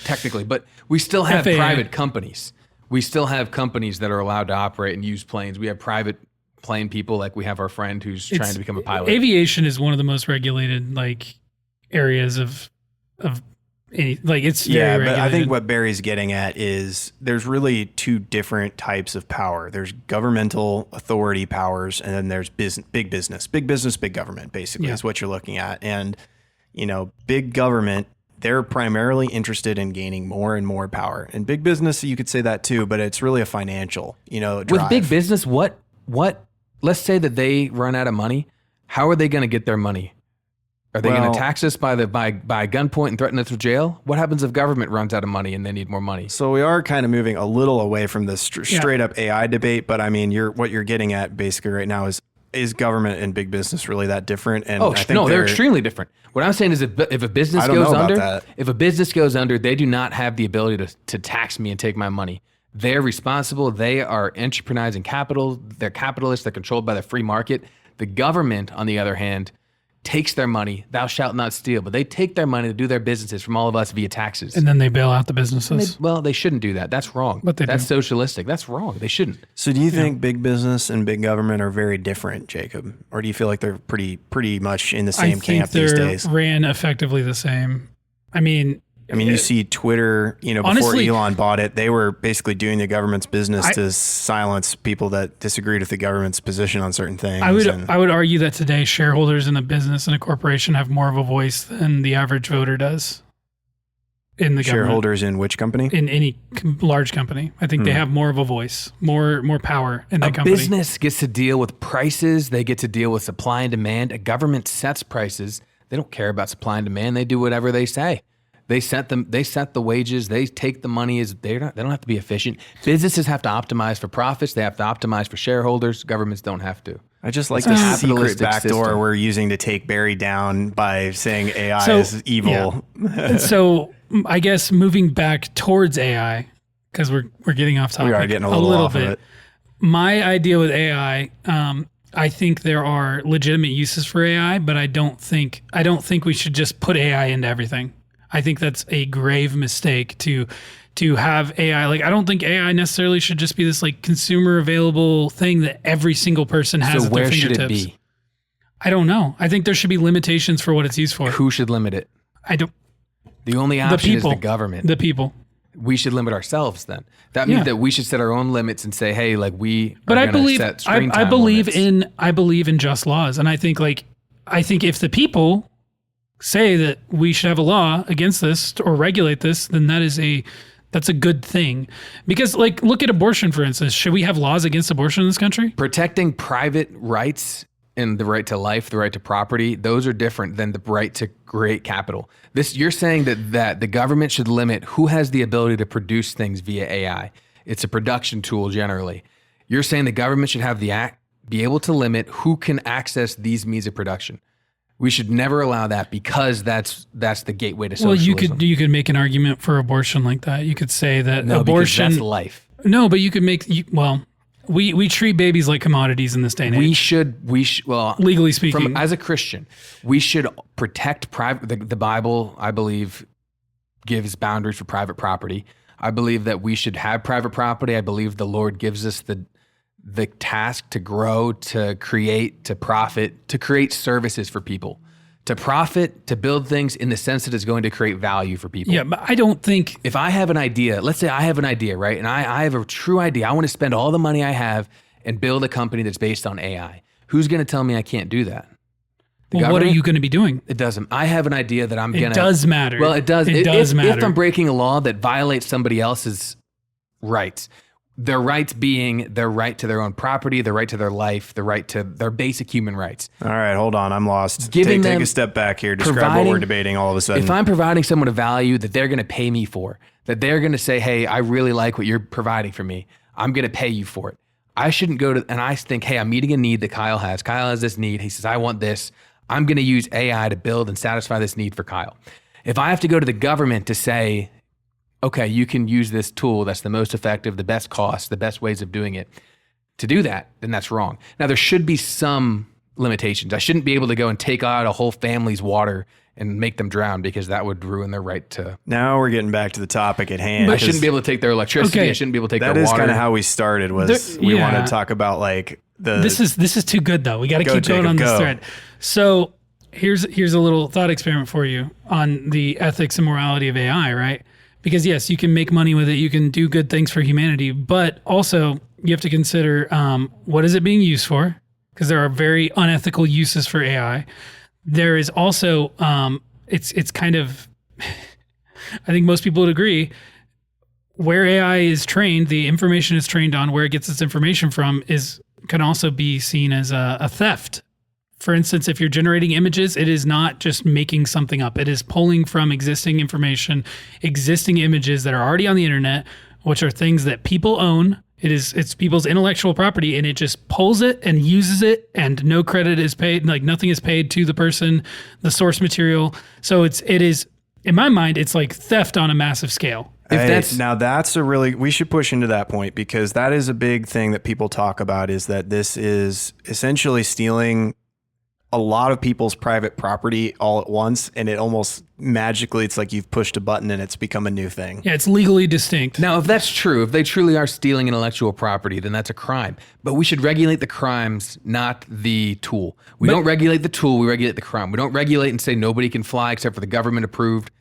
technically, but we still have FAA. private companies. We still have companies that are allowed to operate and use planes. We have private plane people, like we have our friend who's trying to become a pilot. Aviation is one of the most regulated areas of any, it's very Yeah, but regulated. I think what Barry's getting at is there's really two different types of power. There's governmental authority powers, and then there's big business, big government, basically, is what you're looking at. And, big government, they're primarily interested in gaining more and more power. And big business, you could say that too, but it's really a financial, drive. With big business, what, let's say that they run out of money. How are they going to get their money? Are they going to tax us by gunpoint and threaten us with jail? What happens if government runs out of money and they need more money? So we are kind of moving a little away from the straight up AI debate, but I mean, what you're getting at basically right now is government and big business really that different? And I think they're extremely different. What I'm saying is if a business goes under, they do not have the ability to tax me and take my money. They're responsible. They are entrepreneurs capital. They're capitalists. They're controlled by the free market. The government, on the other hand, takes their money, thou shalt not steal, but they take their money to do their businesses from all of us via taxes. And then they bail out the businesses. They shouldn't do that. That's wrong. But that's socialistic. That's wrong. They shouldn't. So do you think big business and big government are very different, Jacob? Or do you feel like they're pretty much in the same camp these days? Ran effectively the same. I mean, you see Twitter, honestly, before Elon bought it, they were basically doing the government's business to silence people that disagreed with the government's position on certain things. I would argue that today shareholders in a business and a corporation have more of a voice than the average voter does in the shareholders government. In which company? In any large company. I think they have more of a voice, more power in that company. A business gets to deal with prices. They get to deal with supply and demand. A government sets prices. They don't care about supply and demand. They do whatever they say. They set the wages. They take the money. They don't have to be efficient. Businesses have to optimize for profits. They have to optimize for shareholders. Governments don't have to. I just like the secret backdoor we're using to take Barry down by saying AI is evil. Yeah. So I guess moving back towards AI, because we're getting off topic. We are getting a little off bit. of it. My idea with AI, I think there are legitimate uses for AI, but I don't think we should just put AI into everything. I think that's a grave mistake to have AI. I don't think AI necessarily should just be this consumer available thing that every single person has at their fingertips. So where should it be? I don't know. I think there should be limitations for what it's used for. Who should limit it? The only option is the government. The people. We should limit ourselves then. That means that we should set our own limits and say, hey, we but are I going to set screen time limits. I believe in just laws. And I think if the people say that we should have a law against this or regulate this, then that's a good thing. Because look at abortion, for instance. Should we have laws against abortion in this country? Protecting private rights and the right to life, the right to property, those are different than the right to create capital. You're saying that the government should limit who has the ability to produce things via AI. It's a production tool generally. You're saying the government should have be able to limit who can access these means of production. We should never allow that because that's the gateway to socialism. Well, you could make an argument for abortion like that. You could say that abortion, because that's life. No, but you could we treat babies like commodities in this day and age. Legally speaking, as a Christian, we should protect private. The Bible, I believe, gives boundaries for private property. I believe that we should have private property. I believe the Lord gives us the task to grow, to create, to profit, to create services for people, to profit, to build things in the sense that it's going to create value for people. Yeah, but I don't think... If I have an idea, let's say I have an idea, right? And I have a true idea. I want to spend all the money I have and build a company that's based on AI. Who's going to tell me I can't do that? What are you going to be doing? It doesn't. I have an idea that I'm going to... It does matter. Well, it does. It does matter. If I'm breaking a law that violates somebody else's rights, their rights being their right to their own property, their right to their life, their right to their basic human rights. All right, hold on. I'm lost. Take a step back here. Describe what we're debating all of a sudden. If I'm providing someone a value that they're going to pay me for, that they're going to say, hey, I really like what you're providing for me, I'm going to pay you for it. I shouldn't go to, and I think, hey, I'm meeting a need that Kyle has. Kyle has this need. He says, I want this. I'm going to use AI to build and satisfy this need for Kyle. If I have to go to the government to say, okay, you can use this tool that's the most effective, the best cost, the best ways of doing it, to do that, then that's wrong. Now, there should be some limitations. I shouldn't be able to go and take out a whole family's water and make them drown because that would ruin their right to. Now we're getting back to the topic at hand. I shouldn't be able to take their electricity. Okay. I shouldn't be able to take That their is water. kind of how we started. Was we yeah. want to talk about like the This is too good though. We got to Go, keep going Jacob, on this go. thread. So here's a little thought experiment for you on the ethics and morality of AI, right? Because yes, you can make money with it, you can do good things for humanity, but also you have to consider what is it being used for? Because there are very unethical uses for AI. There is also it's kind of I think most people would agree where AI is trained, the information is trained on, where it gets its information from can also be seen as a theft. For instance, if you're generating images, it is not just making something up. It is pulling from existing information, existing images that are already on the internet, which are things that people own. It's people's intellectual property, and it just pulls it and uses it, and no credit is paid, like nothing is paid to the person, the source material. So it is in my mind, it's like theft on a massive scale. We should push into that point, because that is a big thing that people talk about, is that this is essentially stealing a lot of people's private property all at once, and it almost magically, it's like you've pushed a button and it's become a new thing. Yeah, it's legally distinct. Now, if that's true, if they truly are stealing intellectual property, then that's a crime. But we should regulate the crimes, not the tool. We don't regulate the tool, we regulate the crime. We don't regulate and say nobody can fly except for the government approved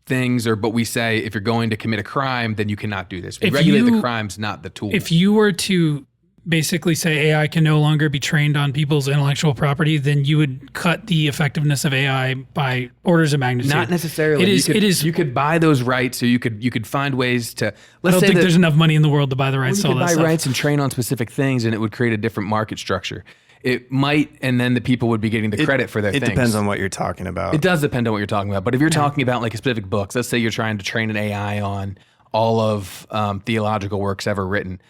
things, but we say if you're going to commit a crime, then you cannot do this. We regulate the crimes, not the tool. If you were to basically say AI can no longer be trained on people's intellectual property, then you would cut the effectiveness of AI by orders of magnitude. Not necessarily. It is. You could buy those rights, or you could find ways to. I don't think there's enough money in the world to buy the rights to all You that could buy stuff. rights and train on specific things, and it would create a different market structure. It might, and then the people would be getting the credit for their things. It depends on what you're talking about. It does depend on what you're talking about. But if you're talking about like a specific books, let's say you're trying to train an AI on all of theological works ever written,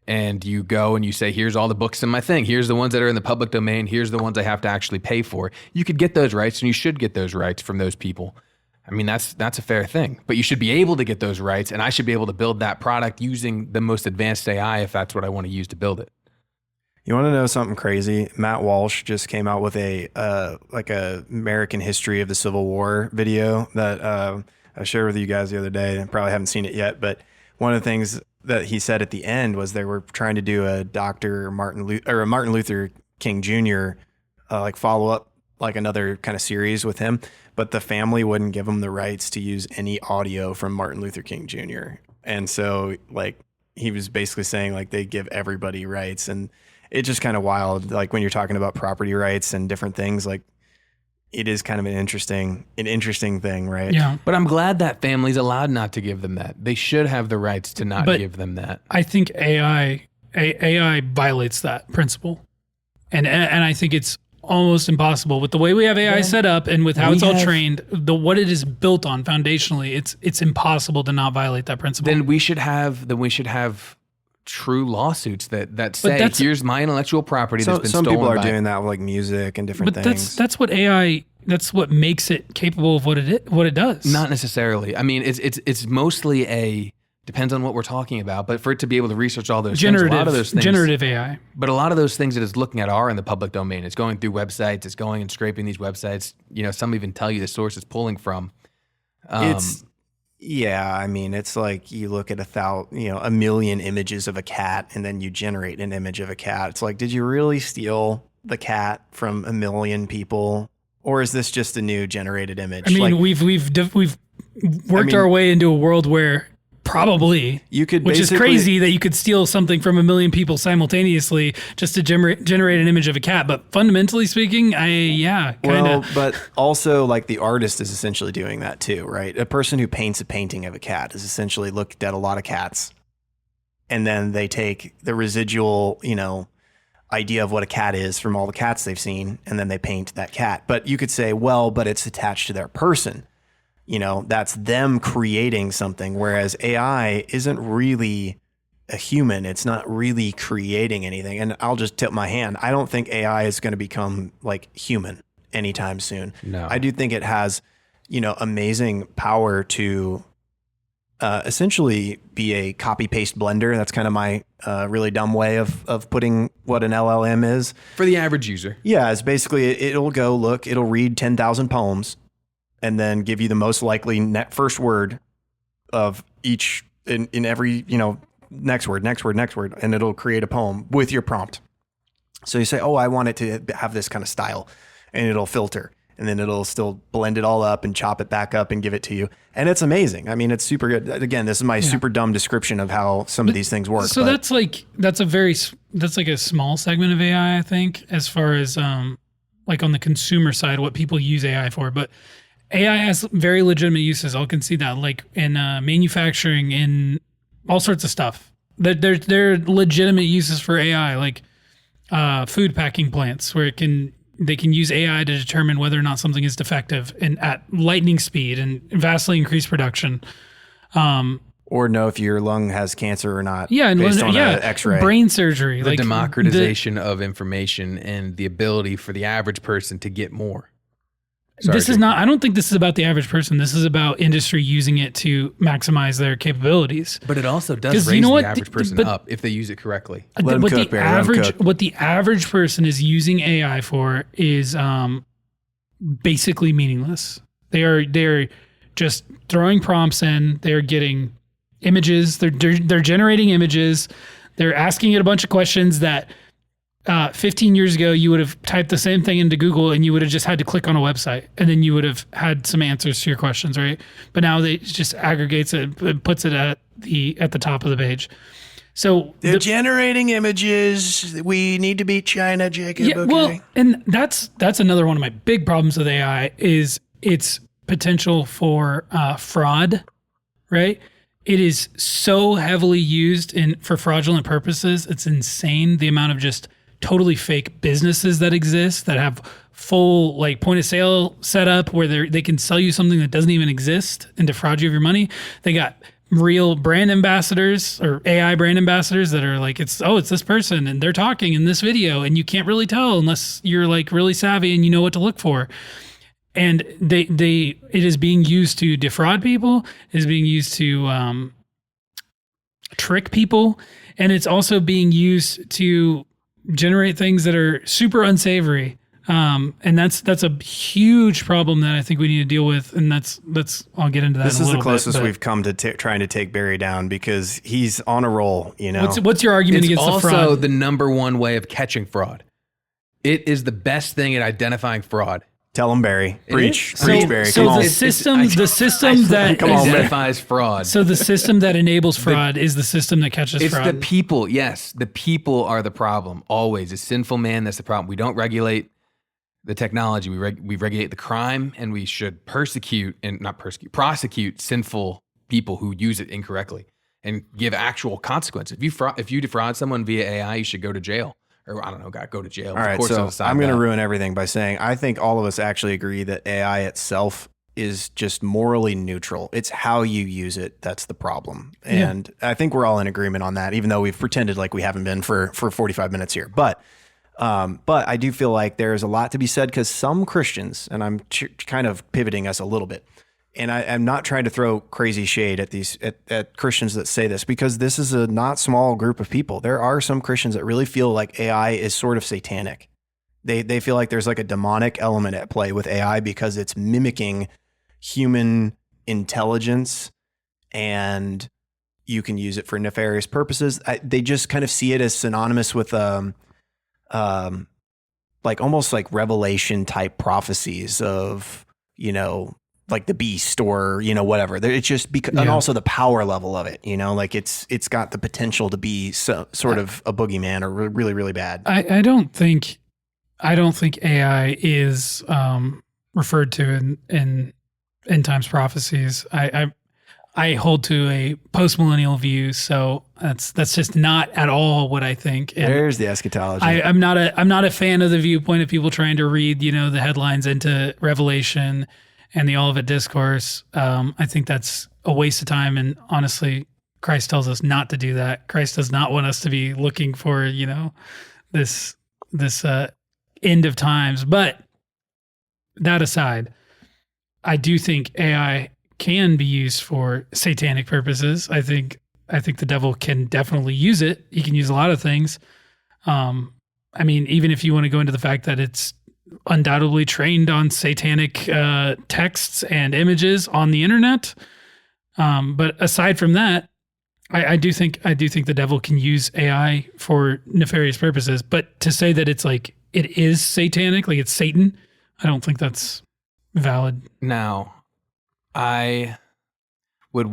and you go and you say, here's all the books in my thing. Here's the ones that are in the public domain. Here's the ones I have to actually pay for. You could get those rights, and you should get those rights from those people. I mean, that's a fair thing. But you should be able to get those rights, and I should be able to build that product using the most advanced AI if that's what I want to use to build it. You want to know something crazy? Matt Walsh just came out with a American history of the Civil War video that I shared with you guys the other day. I probably haven't seen it yet, but one of the things that he said at the end was they were trying to do a Martin Luther King Jr. Follow up, like another kind of series with him, but the family wouldn't give him the rights to use any audio from Martin Luther King Jr. And so like he was basically saying like they give everybody rights, and it's just kind of wild. Like when you're talking about property rights and different things, like it is kind of an interesting thing, right? Yeah. But I'm glad that family's allowed not to give them that. They should have the rights to not give them that. I think AI violates that principle. And I think it's almost impossible with the way we have AI set up and with how it's all trained, what it is built on foundationally, it's impossible to not violate that principle. Then we should have true lawsuits that say, here's my intellectual property that's been stolen. Some people are doing that with like music and different things. That's what AI. That's what makes it capable of what it does. Not necessarily. I mean, it's mostly depends on what we're talking about. But for it to be able to research all those things, a lot of those things, generative AI. But a lot of those things that it's looking at are in the public domain. It's going through websites. It's going and scraping these websites. You know, some even tell you the source it's pulling from. Yeah, I mean, it's like you look at a million images of a cat, and then you generate an image of a cat. It's like, did you really steal the cat from a million people, or is this just a new generated image? I mean, we've worked our way into a world where probably you could, which is crazy that you could steal something from a million people simultaneously just to generate an image of a cat. But fundamentally speaking, kind of. Well, but also like the artist is essentially doing that too, right? A person who paints a painting of a cat has essentially looked at a lot of cats, and then they take the residual, idea of what a cat is from all the cats they've seen, and then they paint that cat. But you could say, well, but it's attached to their person. That's them creating something, whereas AI isn't really a human. It's not really creating anything. And I'll just tip my hand. I don't think AI is going to become like human anytime soon. No. I do think it has, amazing power to essentially be a copy paste blender. That's kind of my really dumb way of putting what an LLM is. For the average user. Yeah, it's basically it'll go look, it'll read 10,000 poems and then give you the most likely first word of each in every, next word, and it'll create a poem with your prompt. So you say, oh, I want it to have this kind of style, and it'll filter, and then it'll still blend it all up and chop it back up and give it to you. And it's amazing. I mean, it's super good. Again, this is my super dumb description of how some of these things work. So that's like a small segment of AI, I think, as far as like on the consumer side, what people use AI for. But AI has very legitimate uses. I'll concede that, like in manufacturing, in all sorts of stuff. There are legitimate uses for AI, like food packing plants, where they can use AI to determine whether or not something is defective and at lightning speed and vastly increase production. Or know if your lung has cancer or not. Yeah, and based on an X-ray. Brain surgery, The democratization of information and the ability for the average person to get more. I don't think this is about the average person. This is about industry using it to maximize their capabilities. But it also does raise the average person up if they use it correctly. Let 'em cook, Barry, let 'em cook. What the average person is using AI for is basically meaningless. They're just throwing prompts in. They're getting images. They're generating images. They're asking it a bunch of questions that 15 years ago, you would have typed the same thing into Google and you would have just had to click on a website and then you would have had some answers to your questions, right? But now it just aggregates it, puts it at the top of the page. So they're generating images. We need to beat China, Jacob. Yeah, okay. well, and that's another one of my big problems with AI is its potential for fraud, right? It is so heavily used for fraudulent purposes. It's insane the amount of just totally fake businesses that exist that have full like point of sale setup where they can sell you something that doesn't even exist and defraud you of your money. They got real brand ambassadors or AI brand ambassadors that are like, it's this person and they're talking in this video and you can't really tell unless you're like really savvy and you know what to look for. And it is being used to defraud people, it is being used to trick people, and it's also being used to generate things that are super unsavory. And that's a huge problem that I think we need to deal with. And I'll get into that. This in a is the little closest bit, we've come to trying to take Barry down because he's on a roll. What's your argument It's against the fraud? also the number one way of catching fraud. It is the best thing at identifying fraud. Tell him, Barry. Preach, Barry. So Come on. the system that Come on, man. identifies fraud. So the system that enables fraud is the system that catches It's fraud. the people. Yes, the people are the problem. Always, a sinful man. That's the problem. We don't regulate the technology. We regulate the crime, and we should prosecute sinful people who use it incorrectly and give actual consequences. If you defraud someone via AI, you should go to jail. Or I don't know, go to jail. All right, so I'm going to ruin everything by saying I think all of us actually agree that AI itself is just morally neutral. It's how you use it that's the problem. And I think we're all in agreement on that, even though we've pretended like we haven't been for 45 minutes here. But I do feel like there's a lot to be said because some Christians, and I'm kind of pivoting us a little bit, and I'm not trying to throw crazy shade at Christians that say this because this is a not small group of people. There are some Christians that really feel like AI is sort of satanic. They feel like there's like a demonic element at play with AI because it's mimicking human intelligence and you can use it for nefarious purposes. They just kind of see it as synonymous with like almost like revelation type prophecies of, like the beast or, whatever. It's just because, and also the power level of it, like it's got the potential to be sort of a boogeyman or really, really bad. I don't think AI is referred to in end times prophecies. I hold to a post-millennial view, so that's just not at all what I think. And there's the eschatology. I'm not a fan of the viewpoint of people trying to read, the headlines into Revelation and the Olivet Discourse. I think that's a waste of time. And honestly, Christ tells us not to do that. Christ does not want us to be looking for, this end of times. But that aside, I do think AI can be used for satanic purposes. I think the devil can definitely use it. He can use a lot of things. I mean, even if you want to go into the fact that it's undoubtedly trained on satanic texts and images on the internet. But aside from that, I do think the devil can use AI for nefarious purposes. But to say that it's like it is satanic, like it's Satan, I don't think that's valid. Now, I would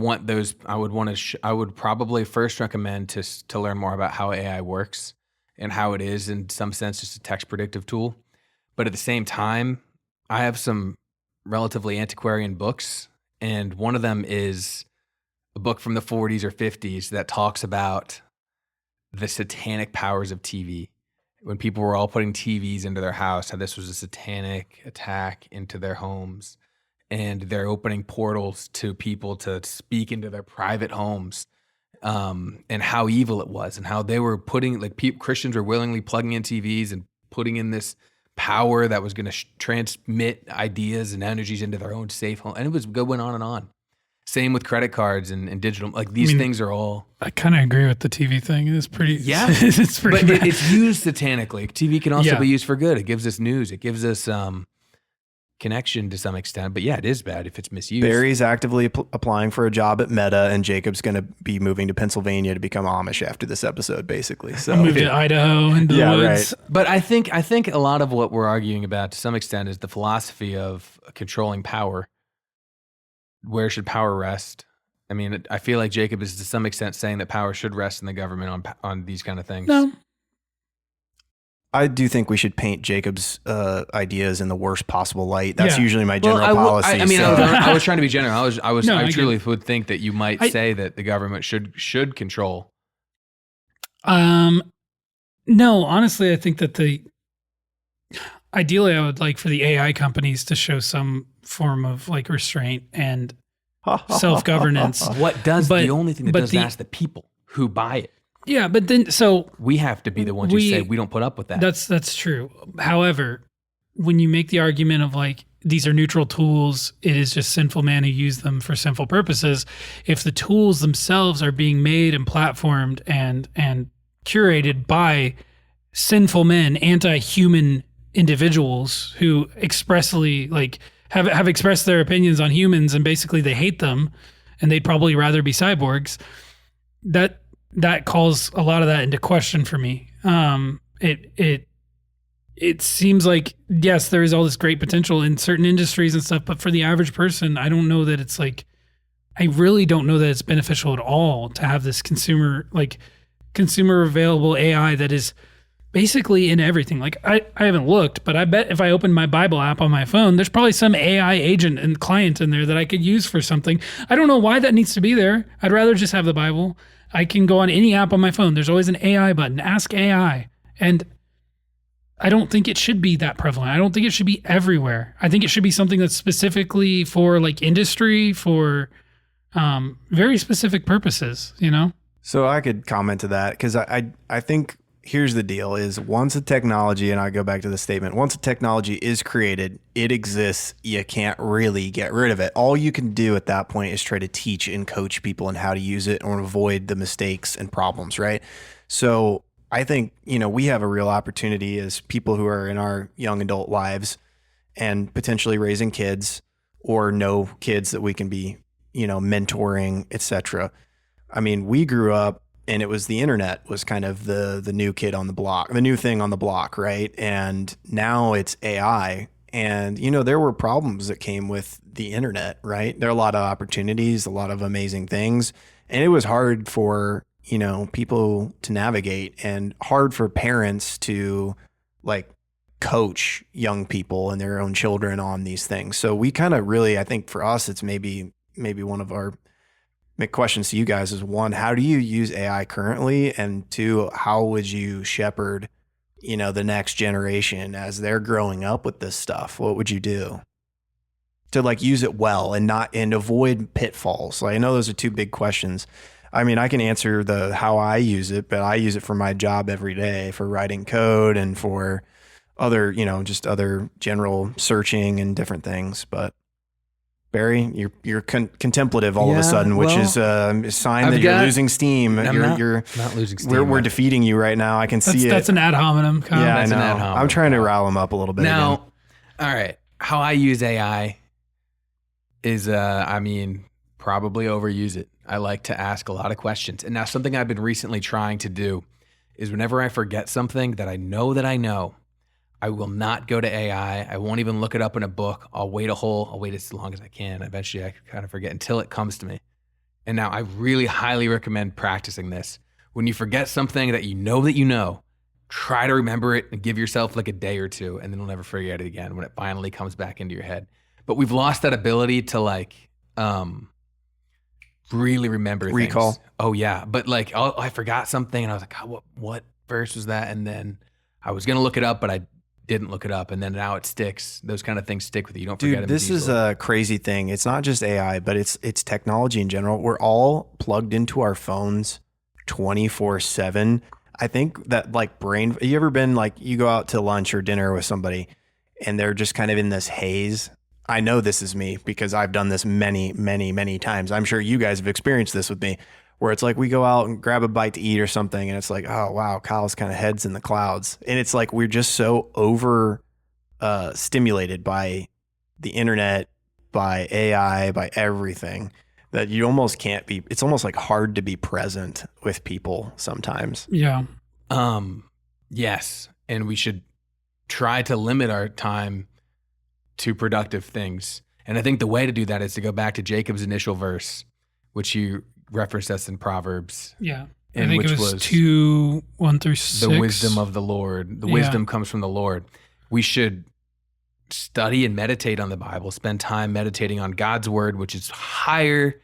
probably first recommend to learn more about how AI works and how it is in some sense just a text predictive tool. But at the same time, I have some relatively antiquarian books, and one of them is a book from the 40s or 50s that talks about the satanic powers of TV. When people were all putting TVs into their house, how this was a satanic attack into their homes, and they're opening portals to people to speak into their private homes, and how evil it was, and how they were putting, like, Christians were willingly plugging in TVs and putting in this power that was going to transmit ideas and energies into their own safe home. And it was going on and on. Same with credit cards and digital. Like, these things are all... I kind of agree with the TV thing. It's pretty... Yeah. It's pretty but bad. it's used satanically. TV can also be used for good. It gives us news. It gives us connection to some extent. But yeah, it is bad if it's misused. Barry's actively applying for a job at Meta, and Jacob's going to be moving to Pennsylvania to become Amish after this episode, basically. So I'll move to Idaho and the woods. Right. But I think a lot of what we're arguing about to some extent is the philosophy of controlling power. Where should power rest? I mean, I feel like Jacob is to some extent saying that power should rest in the government on these kind of things. No. I do think we should paint Jacob's ideas in the worst possible light. That's usually my general policy. I was trying to be general. I truly would think that you might say that the government should control. No, honestly, I think that ideally I would like for the AI companies to show some form of like restraint and self-governance. The only thing that does that is the people who buy it. Yeah, but then we have to be the ones who say we don't put up with that. That's true. However, when you make the argument of like these are neutral tools, it is just sinful man who use them for sinful purposes. If the tools themselves are being made and platformed and curated by sinful men, anti-human individuals who expressly like have expressed their opinions on humans and basically they hate them and they'd probably rather be cyborgs, that calls a lot of that into question for me. It seems like, yes, there is all this great potential in certain industries and stuff, but for the average person, I really don't know that it's beneficial at all to have this consumer available AI that is basically in everything. Like I haven't looked, but I bet if I open my Bible app on my phone, there's probably some AI agent and client in there that I could use for something. I don't know why that needs to be there. I'd rather just have the Bible. I can go on any app on my phone. There's always an AI button, ask AI. And I don't think it should be that prevalent. I don't think it should be everywhere. I think it should be something that's specifically for like industry, for very specific purposes, you know? So I could comment to that because I think here's the deal is once a technology, and I go back to the statement, once a technology is created, it exists. You can't really get rid of it. All you can do at that point is try to teach and coach people on how to use it or avoid the mistakes and problems, right? So I think, we have a real opportunity as people who are in our young adult lives and potentially raising kids or know kids that we can be, mentoring, etc. I mean, we grew up and it was the internet was kind of the new kid on the block, the new thing on the block, right? And now it's AI. And, there were problems that came with the internet, right? There are a lot of opportunities, a lot of amazing things. And it was hard for, people to navigate and hard for parents to like coach young people and their own children on these things. So we kind of really, I think for us, it's maybe one of our questions to you guys is one, how do you use AI currently? And two, how would you shepherd, the next generation as they're growing up with this stuff? What would you do to like use it well and avoid pitfalls? Like, I know those are two big questions. I mean, I can answer the how I use it, but I use it for my job every day for writing code and for other, just other general searching and different things. But Barry, you're contemplative all of a sudden, which is a sign that you're losing steam. You're not losing steam. We're defeating you right now. I can see it. That's an ad hominem. Kyle. Yeah, That's I know. an ad hominem. I'm trying to rile him up a little bit. Now, again. all right. How I use AI is, probably overuse it. I like to ask a lot of questions. And now something I've been recently trying to do is whenever I forget something that I know, I will not go to AI. I won't even look it up in a book. I'll wait as long as I can. Eventually I kind of forget until it comes to me. And now I really highly recommend practicing this. When you forget something that you know, try to remember it and give yourself like a day or two, and then you'll never forget it again when it finally comes back into your head. But we've lost that ability to really remember recall. Things. Oh yeah. But I forgot something and I was like, oh, what verse was that? And then I was going to look it up, but I didn't look it up, and then now it sticks. Those kind of things stick with you. You don't forget them. Dude, this is a crazy thing. It's not just AI, but it's technology in general. We're all plugged into our phones 24/7. I think that you ever been you go out to lunch or dinner with somebody and they're just kind of in this haze. I know this is me because I've done this many, many, many times. I'm sure you guys have experienced this with me, where it's like we go out and grab a bite to eat or something, and it's like, oh, wow, Kyle's kind of head's in the clouds. And it's like we're just so over stimulated by the internet, by AI, by everything, that you almost can't be, it's almost like hard to be present with people sometimes. Yeah. Yes. And we should try to limit our time to productive things. And I think the way to do that is to go back to Jacob's initial verse, which you referenced us in Proverbs. Yeah. And I think which it was was 2:1-6. the wisdom of the Lord. The wisdom comes from the Lord. We should study and meditate on the Bible, spend time meditating on God's word, which is higher,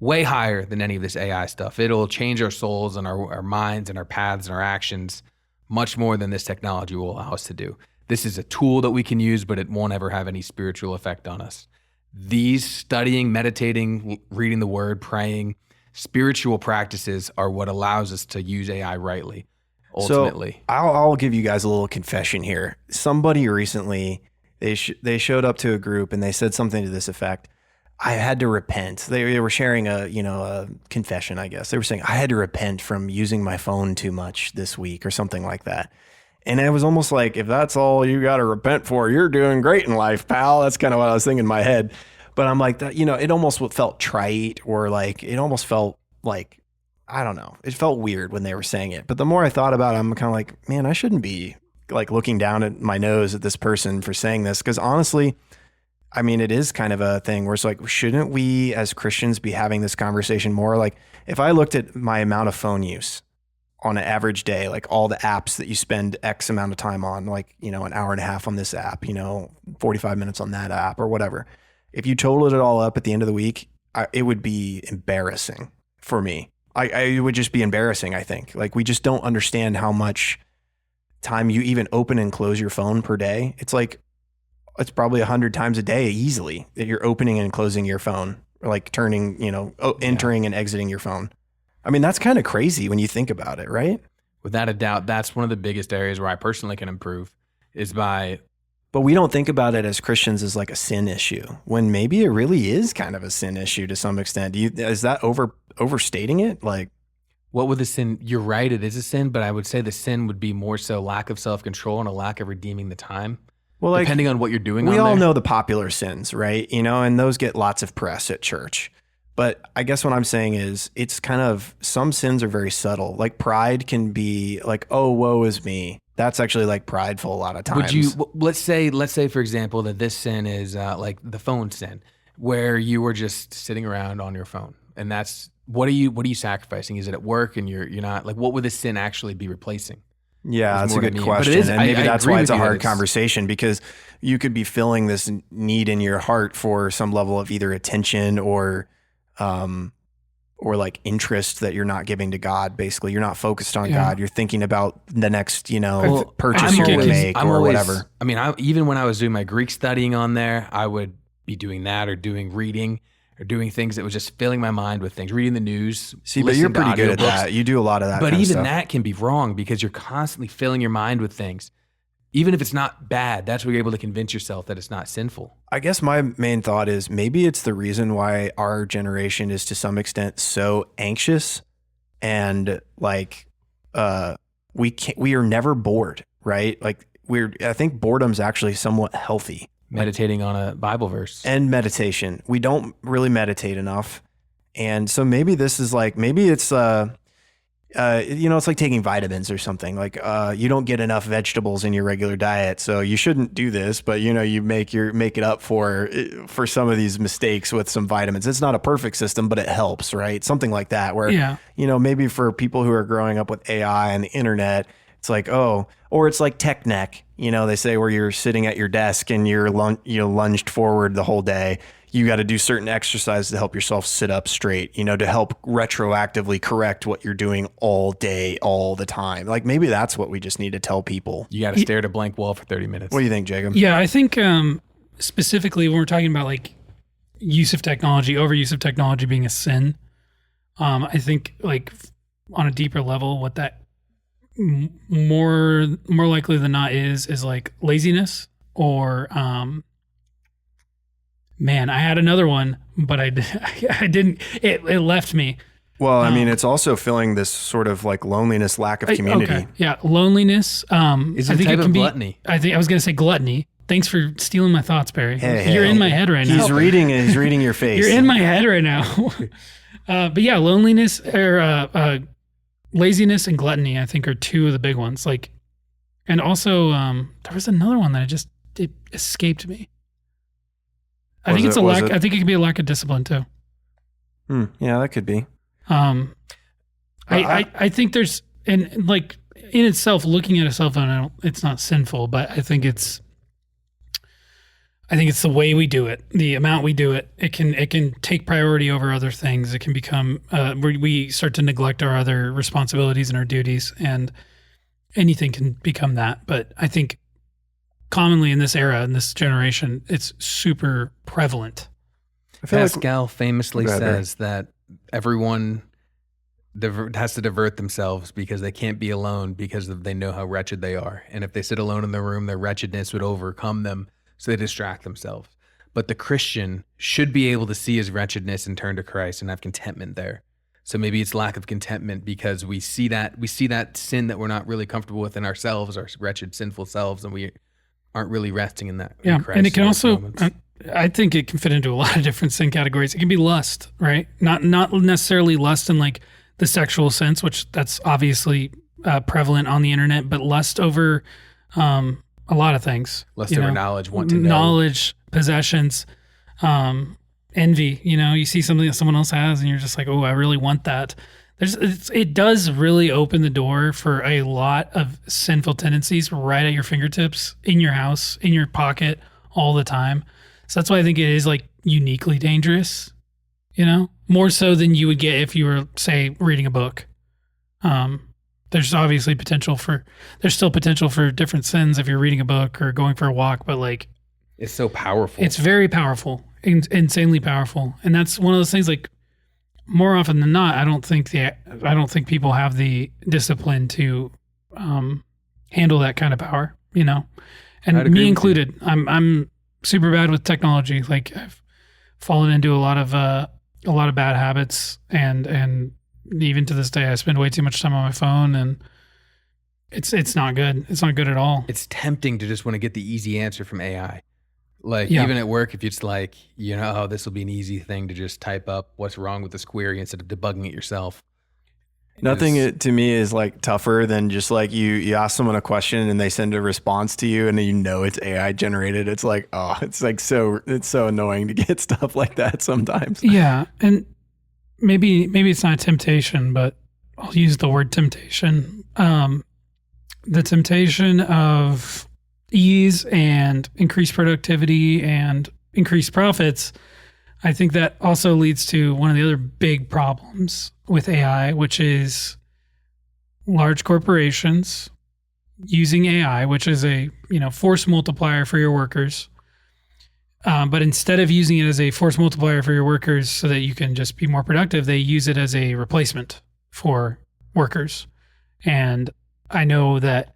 way higher than any of this AI stuff. It'll change our souls and our minds and our paths and our actions much more than this technology will allow us to do. This is a tool that we can use, but it won't ever have any spiritual effect on us. These studying, meditating, reading the word, praying, spiritual practices are what allows us to use AI rightly, ultimately. So I'll give you guys a little confession here. Somebody recently, they showed up to a group and they said something to this effect. I had to repent. They were sharing a confession, I guess. They were saying, I had to repent from using my phone too much this week or something like that. And it was almost like, if that's all you got to repent for, you're doing great in life, pal. That's kind of what I was thinking in my head. But I'm like, that, it almost felt trite, or it almost felt like, I don't know. It felt weird when they were saying it. But the more I thought about it, I'm kind of like, man, I shouldn't be looking down at my nose at this person for saying this. Because honestly, I mean, it is kind of a thing where it's like, shouldn't we as Christians be having this conversation more? Like, if I looked at my amount of phone use on an average day, like all the apps that you spend X amount of time on, an hour and a half on this app, 45 minutes on that app or whatever. If you totaled it all up at the end of the week, it would be embarrassing for me. It would just be embarrassing, I think. We just don't understand how much time you even open and close your phone per day. It's probably 100 times a day easily that you're opening and closing your phone, or turning, entering and exiting your phone. I mean, that's kind of crazy when you think about it, right? Without a doubt, that's one of the biggest areas where I personally can improve is by... But we don't think about it as Christians as a sin issue, when maybe it really is kind of a sin issue to some extent. Is that overstating it? What would the sin? You're right, it is a sin, but I would say the sin would be more so lack of self-control and a lack of redeeming the time. Well, depending on what you're doing. We all know the popular sins, right? And those get lots of press at church. But I guess what I'm saying is, it's kind of, some sins are very subtle. Pride can be oh, woe is me. That's actually prideful a lot of times. Let's say for example that this sin is the phone sin, where you were just sitting around on your phone, and that's what are you sacrificing? Is it at work and you're not what would this sin actually be replacing? Yeah, that's a good question. And maybe that's why it's a hard conversation, because you could be feeling this need in your heart for some level of either attention or interest that you're not giving to God. Basically, you're not focused on God. You're thinking about the next, purchase you're going to make or whatever. I mean, even when I was doing my Greek studying on there, I would be doing that or doing reading or doing things that was just filling my mind with things, reading the news. See, but you're pretty good at that. You do a lot of that. But even that can be wrong, because you're constantly filling your mind with things. Even if it's not bad, that's where you're able to convince yourself that it's not sinful. I guess my main thought is maybe it's the reason why our generation is to some extent so anxious and like we are never bored, right? Like I think boredom's actually somewhat healthy. Meditating on a Bible verse. And meditation. We don't really meditate enough. And so maybe this is like, maybe it's it's like taking vitamins or something. Like you don't get enough vegetables in your regular diet, so you shouldn't do this. But you make it up for some of these mistakes with some vitamins. It's not a perfect system, but it helps, right? Something like that. Where maybe for people who are growing up with AI and the internet, it's like or it's like tech neck. They say where you're sitting at your desk and you're lunged forward the whole day. You got to do certain exercises to help yourself sit up straight, to help retroactively correct what you're doing all day, all the time. Like maybe that's what we just need to tell people. You got to stare at a blank wall for 30 minutes. What do you think, Jacob? Yeah, I think specifically when we're talking about like use of technology, overuse of technology being a sin, I think like on a deeper level, what that more likely than not is like laziness or man, I had another one, but I didn't. It left me. Well, I mean, it's also feeling this sort of like loneliness, lack of community. Okay. Yeah, loneliness. Is it a type of gluttony? I was going to say gluttony. Thanks for stealing my thoughts, Barry. You're in my head right now. He's reading your face. You're in my head right now. But yeah, loneliness or laziness and gluttony, I think, are two of the big ones. Like, and also there was another one that it escaped me. I think I think it could be a lack of discipline too. Yeah, that could be. I think there's and like in itself, looking at a cell phone, it's not sinful, but I think it's the way we do it, the amount we do it. It can take priority over other things. It can become we start to neglect our other responsibilities and our duties, and anything can become that. But I think commonly in this era, in this generation, it's super prevalent. Pascal famously says that everyone has to divert themselves because they can't be alone because they know how wretched they are. And if they sit alone in their room, their wretchedness would overcome them, so they distract themselves. But the Christian should be able to see his wretchedness and turn to Christ and have contentment there. So maybe it's lack of contentment because we see that sin that we're not really comfortable with in ourselves, our wretched, sinful selves, and we aren't really resting in that. Yeah, and it can also, I think it can fit into a lot of different sin categories. It can be lust, right? Not necessarily lust in like the sexual sense, which that's obviously prevalent on the internet, but lust over a lot of things. Lust over knowledge, want to know. Knowledge, possessions, envy. You see something that someone else has and you're just like, oh, I really want that. It does really open the door for a lot of sinful tendencies right at your fingertips, in your house, in your pocket, all the time. So that's why I think it is like uniquely dangerous, more so than you would get if you were, say, reading a book. There's obviously there's still potential for different sins if you're reading a book or going for a walk, but like, it's so powerful. It's very powerful, insanely powerful. And that's one of those things like, more often than not, I don't think people have the discipline to handle that kind of power, and me included. I'm super bad with technology. Like I've fallen into a lot of bad habits, and even to this day, I spend way too much time on my phone, and it's not good. It's not good at all. It's tempting to just want to get the easy answer from AI. Like even at work, if it's like, this will be an easy thing to just type up what's wrong with this query instead of debugging it yourself. Nothing to me is like tougher than just like you ask someone a question and they send a response to you and then it's AI generated. It's like, it's so annoying to get stuff like that sometimes. Yeah. And maybe it's not temptation, but I'll use the word temptation. The temptation of ease and increased productivity and increased profits, I think that also leads to one of the other big problems with AI, which is large corporations using AI, which is a force multiplier for your workers. But instead of using it as a force multiplier for your workers so that you can just be more productive, they use it as a replacement for workers. And I know that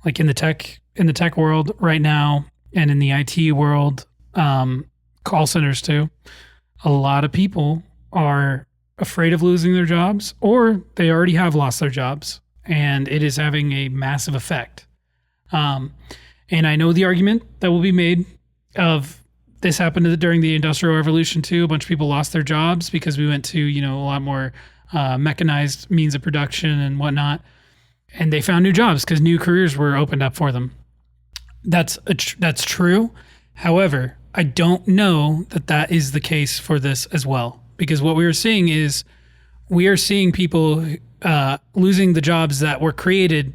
like in the tech world right now, and in the IT world, call centers too. A lot of people are afraid of losing their jobs, or they already have lost their jobs, and it is having a massive effect. And I know the argument that will be made of this happened during the Industrial Revolution too. A bunch of people lost their jobs because we went to, a lot more mechanized means of production and whatnot. And they found new jobs because new careers were opened up for them. That's true. However, I don't know that is the case for this as well. Because what we are seeing is people losing the jobs that were created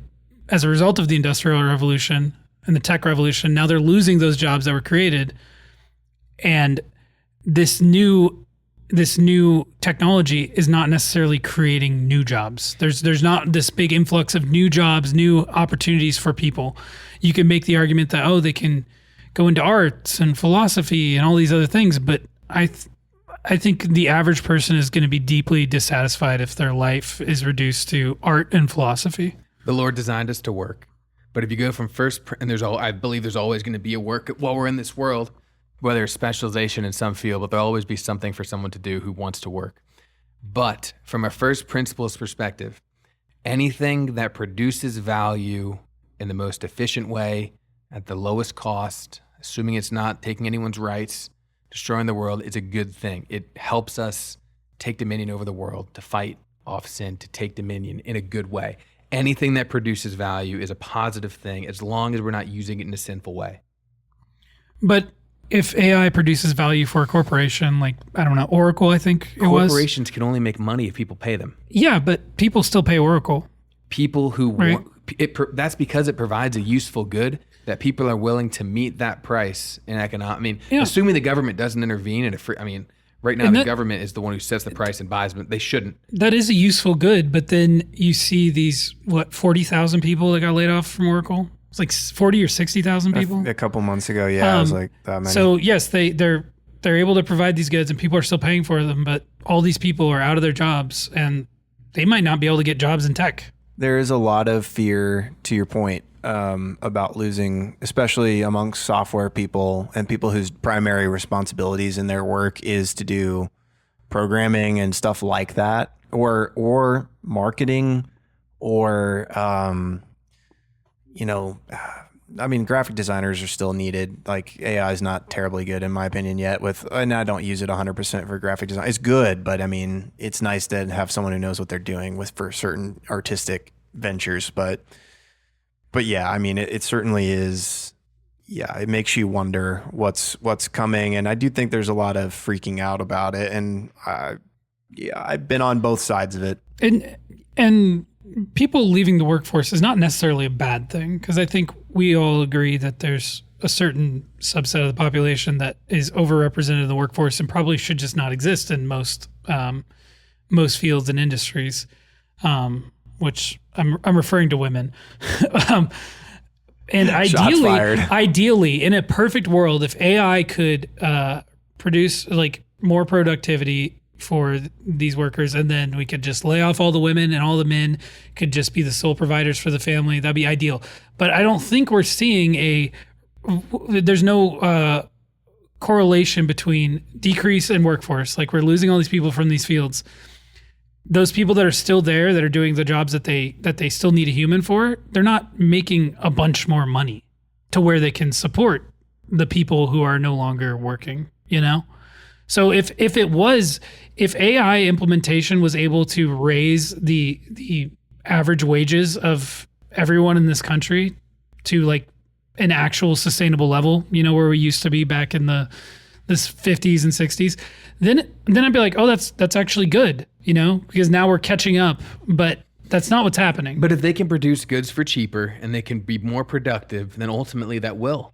as a result of the Industrial Revolution and the tech revolution. Now they're losing those jobs that were created. And this new technology is not necessarily creating new jobs. There's not this big influx of new jobs, new opportunities for people. You can make the argument that, they can go into arts and philosophy and all these other things. But I think the average person is going to be deeply dissatisfied if their life is reduced to art and philosophy. The Lord designed us to work. But if you go from I believe there's always going to be a work while we're in this world, whether it's specialization in some field, but there'll always be something for someone to do who wants to work. But from a first principles perspective, anything that produces value in the most efficient way, at the lowest cost, assuming it's not taking anyone's rights, destroying the world, is a good thing. It helps us take dominion over the world, to fight off sin, to take dominion in a good way. Anything that produces value is a positive thing as long as we're not using it in a sinful way. But if AI produces value for a corporation, like, I don't know, Oracle, I think it was. Corporations can only make money if people pay them. Yeah, but people still pay Oracle. People who right? That's because it provides a useful good that people are willing to meet that price in economic. Assuming the government doesn't intervene right now the government is the one who sets the price and buys, but they shouldn't. That is a useful good, but then you see these 40,000 people that got laid off from Oracle. It's like 40 or 60,000 people. A couple months ago, yeah, it was like that many. So yes, they're able to provide these goods, and people are still paying for them. But all these people are out of their jobs, and they might not be able to get jobs in tech. There is a lot of fear, to your point, about losing, especially amongst software people and people whose primary responsibilities in their work is to do programming and stuff like that, or marketing, or graphic designers are still needed. Like, AI is not terribly good in my opinion yet and I don't use it 100% for graphic design. It's good, but it's nice to have someone who knows what they're doing for certain artistic ventures. But yeah, it certainly is. Yeah, it makes you wonder what's coming. And I do think there's a lot of freaking out about it. And I've been on both sides of it. And people leaving the workforce is not necessarily a bad thing, because I think we all agree that there's a certain subset of the population that is overrepresented in the workforce and probably should just not exist in most fields and industries, which I'm referring to women. And ideally, in a perfect world, if AI could produce like more productivity for these workers, and then we could just lay off all the women and all the men could just be the sole providers for the family, that'd be ideal. But I don't think we're seeing there's no correlation between decrease in workforce. Like, we're losing all these people from these fields. Those people that are still there, that are doing the jobs that they still need a human for, they're not making a bunch more money to where they can support the people who are no longer working, So if AI implementation was able to raise the average wages of everyone in this country to like an actual sustainable level, where we used to be back in the 50s and 60s, then I'd be like, oh, that's actually good, because now we're catching up. But that's not what's happening. But if they can produce goods for cheaper and they can be more productive, then ultimately that will.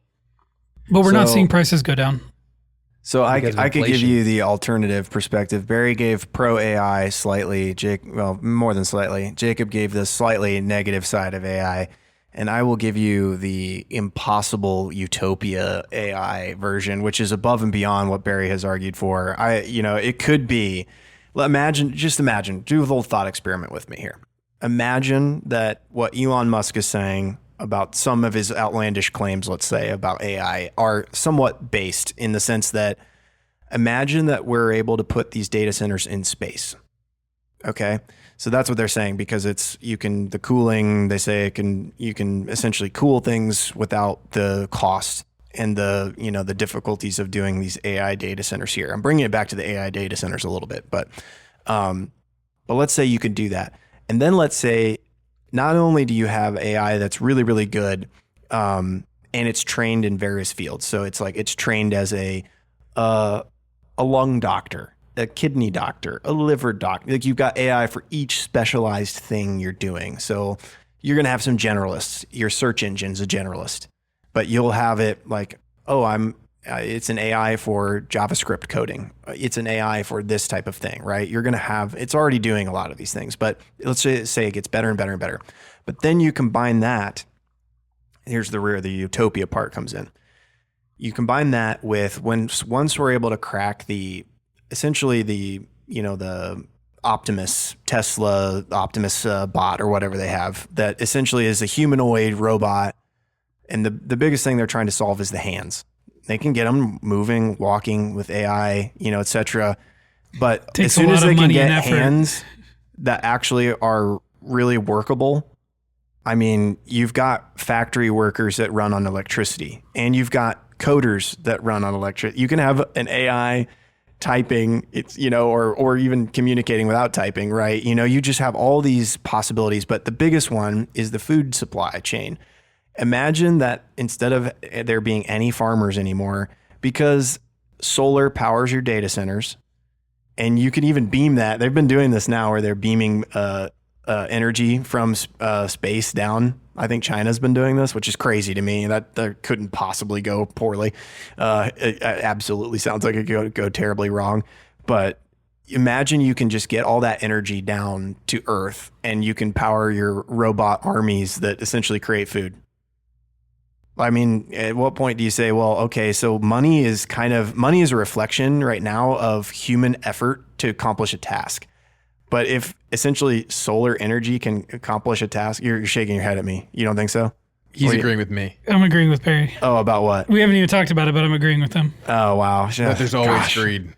But we're not seeing prices go down. So I could give you the alternative perspective. Barry gave pro AI slightly, more than slightly. Jacob gave the slightly negative side of AI, and I will give you the impossible Utopia AI version, which is above and beyond what Barry has argued for. It could be. Imagine, do a little thought experiment with me here. Imagine that what Elon Musk is saying about some of his outlandish claims, let's say, about AI are somewhat based in the sense that imagine that we're able to put these data centers in space. Okay. So that's what they're saying, because the cooling, they say you can essentially cool things without the cost and the difficulties of doing these AI data centers here. I'm bringing it back to the AI data centers a little bit, but let's say you could do that. And then let's say not only do you have AI that's really, really good, and it's trained in various fields. So it's trained as a lung doctor, a kidney doctor, a liver doctor. Like you've got AI for each specialized thing you're doing. So you're going to have some generalists. Your search engine's a generalist, but you'll have it like, it's an AI for JavaScript coding. It's an AI for this type of thing, right? You're going to have, it's already doing a lot of these things, but let's say it gets better and better and better. But then you combine that, here's where the Utopia part comes in. You combine that with once we're able to crack the Tesla Optimus bot or whatever they have, that essentially is a humanoid robot. And the biggest thing they're trying to solve is the hands. They can get them moving, walking with AI, et cetera. But as soon as they can get hands that actually are really workable, I mean, you've got factory workers that run on electricity, and you've got coders that run on electricity. You can have an AI typing, or even communicating without typing, right? You just have all these possibilities. But the biggest one is the food supply chain. Imagine that instead of there being any farmers anymore, because solar powers your data centers, and you can even beam that. They've been doing this now where they're beaming energy from space down. I think China's been doing this, which is crazy to me. That couldn't possibly go poorly. It absolutely sounds like it could go terribly wrong. But imagine you can just get all that energy down to Earth, and you can power your robot armies that essentially create food. I mean, at what point do you say, well, okay, so money is a reflection right now of human effort to accomplish a task. But if essentially solar energy can accomplish a task, you're shaking your head at me. You don't think so? He's agreeing with me. I'm agreeing with Barry. Oh, about what? We haven't even talked about it, but I'm agreeing with him. Oh, wow. But there's always greed.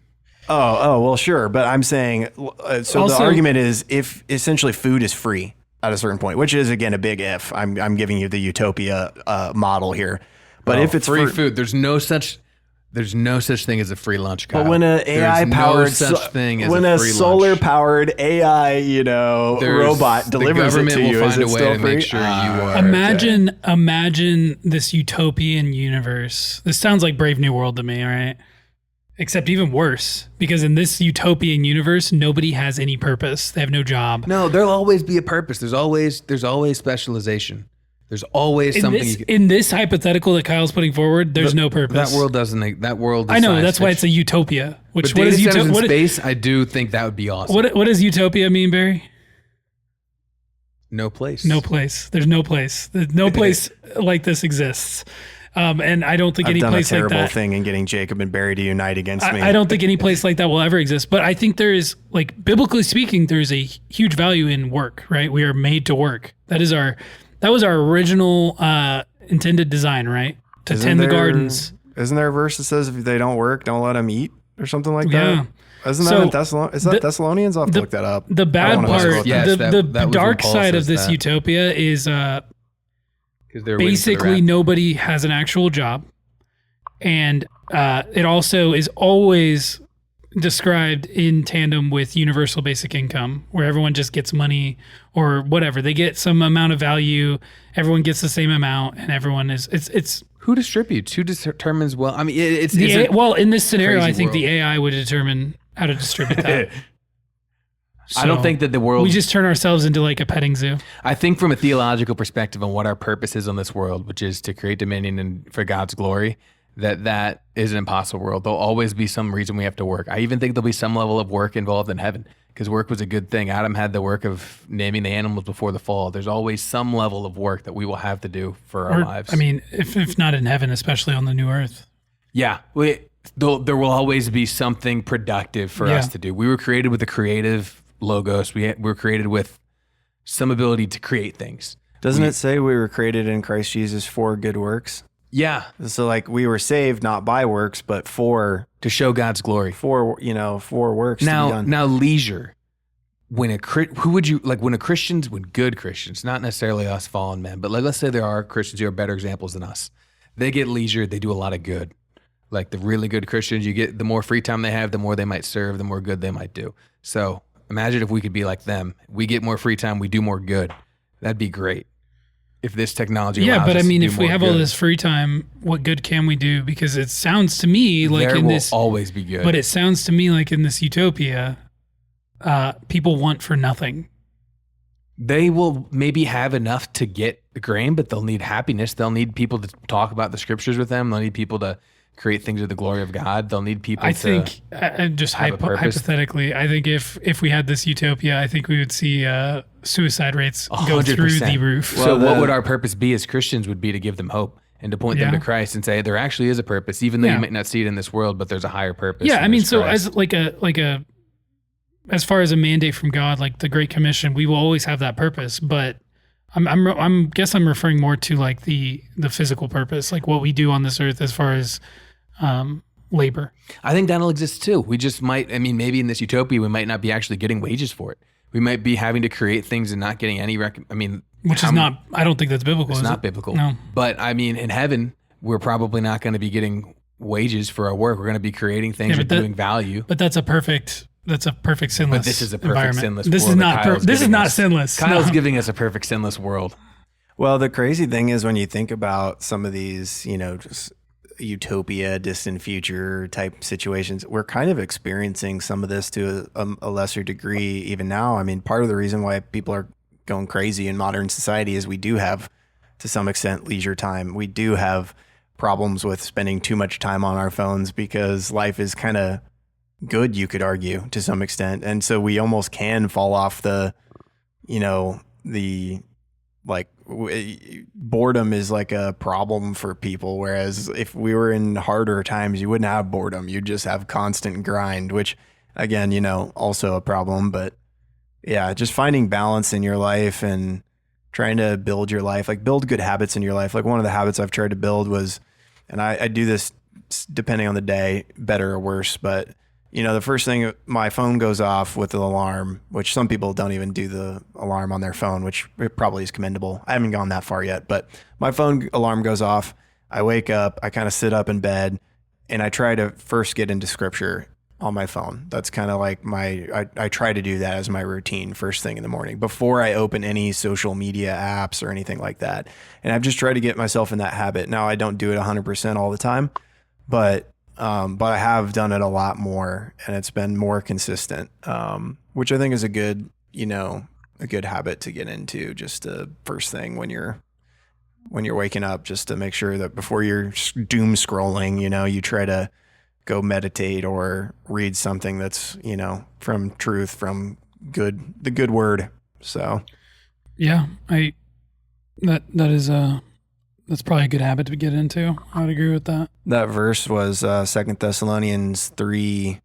Oh, well, sure. But I'm saying, so also, the argument is if essentially food is free at a certain point, which is, again, a big if. I'm giving you the Utopia model here. But if it's free food, there's no such thing as a free lunch, Kyle. But when an AI-powered solar-powered AI, robot delivers it to you, is it still free? Sure you are. Imagine this utopian universe. This sounds like Brave New World to me, right? Except even worse, because in this utopian universe, nobody has any purpose. They have no job. No, there'll always be a purpose. There's always specialization. There's always something. In this hypothetical that Kyle's putting forward, there's no purpose. That world doesn't. That world. Is I know. That's why it's a utopia. What is utopia? Space. I do think that would be awesome. What does utopia mean, Barry? No place. No place. There's no place. No place like this exists. And I don't think any place like that. I've done a terrible thing in getting Jacob and Barry to unite against me. I don't think any place like that will ever exist. But I think there is, biblically speaking, there is a huge value in work, right? We are made to work. That was our original intended design, right? To tend the gardens. Isn't there a verse that says if they don't work, don't let them eat or something like that? Isn't that in Thessalonians? Is that Thessalonians? I'll have to look that up. The bad part, the dark side of this utopia is basically nobody has an actual job. And it also is always described in tandem with universal basic income, where everyone just gets money or whatever. They get some amount of value, everyone gets the same amount, and everyone is it's who distributes, who determines. Well, I mean, it's in this scenario, I think world. The AI would determine how to distribute that. So I don't think that the world. We just turn ourselves into like a petting zoo. I think from a theological perspective on what our purpose is on this world, which is to create dominion and for God's glory, that is an impossible world. There'll always be some reason we have to work. I even think there'll be some level of work involved in heaven, because work was a good thing. Adam had the work of naming the animals before the fall. There's always some level of work that we will have to do for our lives. I mean, if not in heaven, especially on the new earth. Yeah. There will always be something productive for us to do. We were created with a creative logos. We were created with some ability to create things. Doesn't it say we were created in Christ Jesus for good works? Yeah. So like we were saved not by works, but to show God's glory. for works to be done. Now leisure. When good Christians, not necessarily us fallen men, but let's say there are Christians who are better examples than us. They get leisure, they do a lot of good. Like the really good Christians, the more free time they have, the more they might serve, the more good they might do. So imagine if we could be like them. We get more free time, we do more good. That'd be great. If this technology allows but I us to mean, do if we more have good. all this free time, what good can we do? Because it sounds to me like there in will this, always be good. but it sounds to me like in this utopia, people want for nothing. They will maybe have enough to get the grain, but they'll need happiness. They'll need people to talk about the scriptures with them. They'll need people to create things of the glory of God. They'll need people I to think, just have a purpose. hypothetically, I think if we had this utopia, I think we would see suicide rates go through 100%. the roof. So what would our purpose be as Christians would be to give them hope and to point them to Christ and say there actually is a purpose, even though you might not see it in this world, but there's a higher purpose. Yeah, I mean, so Christ. as far as a mandate from God, like the Great Commission, we will always have that purpose. But I'm referring more to like the physical purpose, like what we do on this earth as far as labor. I think that'll exist too. We just might, maybe in this utopia, we might not be actually getting wages for it. We might be having to create things and not getting any Which is not, I don't think that's biblical. It's is not it? biblical. No. But in heaven, we're probably not going to be getting wages for our work. We're going to be creating things and doing value. But that's a perfect sinless. But this is a perfect sinless world. This is not sinless. Kyle's giving us a perfect sinless world. Well, the crazy thing is when you think about some of these, just utopia, distant future type situations, we're kind of experiencing some of this to a lesser degree even now. I mean, part of the reason why people are going crazy in modern society is we do have, to some extent, leisure time. We do have problems with spending too much time on our phones because life is kind of good, you could argue, to some extent. And so we almost can fall off boredom is like a problem for people. Whereas if we were in harder times, you wouldn't have boredom. You'd just have constant grind, which again, also a problem. But yeah, just finding balance in your life and trying to build your life, like build good habits in your life. Like one of the habits I've tried to build was, and I do this depending on the day, better or worse, but the first thing, my phone goes off with an alarm, which some people don't even do the alarm on their phone, which probably is commendable. I haven't gone that far yet, but my phone alarm goes off. I wake up, I kind of sit up in bed, and I try to first get into scripture on my phone. That's kind of like I try to do that as my routine first thing in the morning before I open any social media apps or anything like that. And I've just tried to get myself in that habit. Now, I don't do it 100% all the time, but I have done it a lot more, and it's been more consistent, which I think is a good habit to get into. Just first thing when you're waking up, just to make sure that before you're doom scrolling, you try to go meditate or read something that's from truth, from the good word. So yeah, that's probably a good habit to get into. I would agree with that. That verse was 2 Thessalonians 3,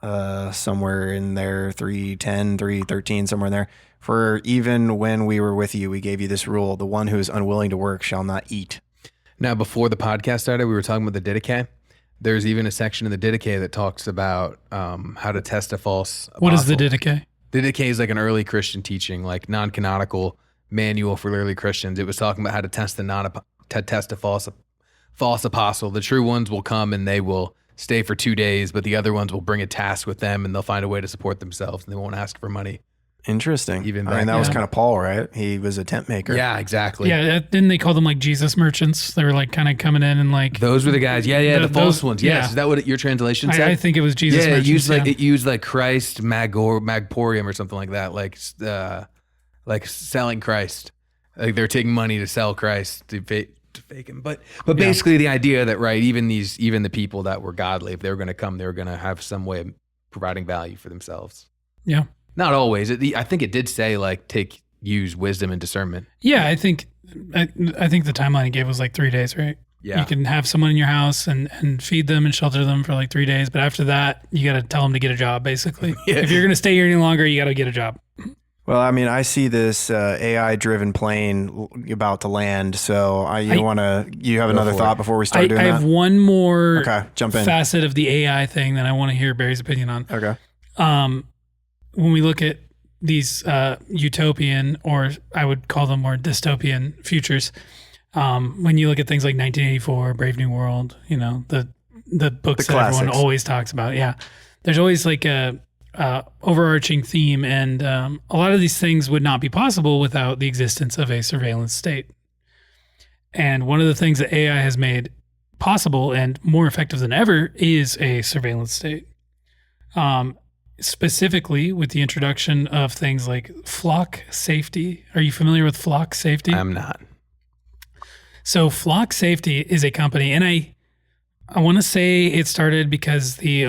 somewhere in there, 3:10, 3:13, somewhere in there. For even when we were with you, we gave you this rule: the one who is unwilling to work shall not eat. Now, before the podcast started, we were talking about the Didache. There's even a section in the Didache that talks about how to test a false apostle. What is the Didache? Didache is like an early Christian teaching, like non-canonical manual for early Christians. It was talking about how to test a false apostle. The true ones will come and they will stay for 2 days, but the other ones will bring a task with them and they'll find a way to support themselves and they won't ask for money. Interesting. Even I mean, that was kind of Paul, right? He was a tent maker. Yeah, exactly. Yeah, didn't they call them like Jesus merchants? They were like kind of coming in and like those were the guys. Yeah, the false ones. Yes, yeah. is that what your translation said? I think it was Jesus merchants. It used like Christ Magporium or something like that, like selling Christ. Like they're taking money to sell Christ to fake him. But basically the idea that even the people that were godly, if they were going to come, they were going to have some way of providing value for themselves. Yeah. Not always. I think it did say like use wisdom and discernment. Yeah, I think the timeline he gave was like 3 days, right? Yeah. You can have someone in your house and feed them and shelter them for like 3 days, but after that, you got to tell them to get a job, basically. Yeah. If you're going to stay here any longer, you got to get a job. Well, I mean, I see this AI-driven plane about to land. So you have another thought before we start doing I that? have one more Okay, jump in. facet of the AI thing that I want to hear Barry's opinion on. Okay. When we look at these utopian, or I would call them more dystopian futures, when you look at things like 1984, Brave New World, the books that everyone always talks about. Yeah. There's always like a overarching theme, and a lot of these things would not be possible without the existence of a surveillance state. And one of the things that AI has made possible and more effective than ever is a surveillance state. Specifically with the introduction of things like flock safety. Are you familiar with flock safety? I'm not. So flock safety is a company, and I want to say it started because the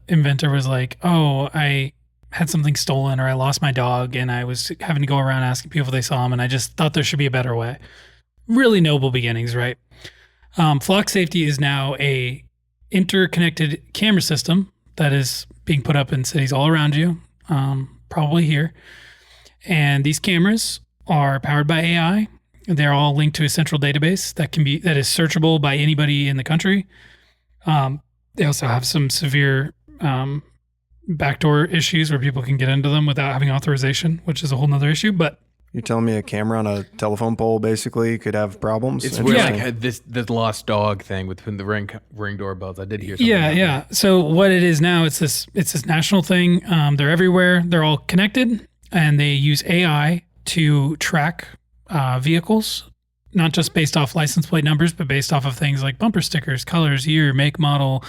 inventor was like, oh, I had something stolen, or I lost my dog, and I was having to go around asking people if they saw him, and I just thought there should be a better way. Really noble beginnings, right? Flock safety is now a interconnected camera system that is being put up in cities all around you, probably here. And these cameras are powered by AI. They're all linked to a central database that is searchable by anybody in the country. They also have some severe backdoor issues where people can get into them without having authorization, which is a whole nother issue. But you're telling me a camera on a telephone pole basically could have problems? It's weird, like this lost dog thing with the ring doorbells. I did hear something. Yeah. So what it is now, it's this national thing. They're everywhere. They're all connected, and they use AI to track vehicles, not just based off license plate numbers, but based off of things like bumper stickers, colors, year, make, model,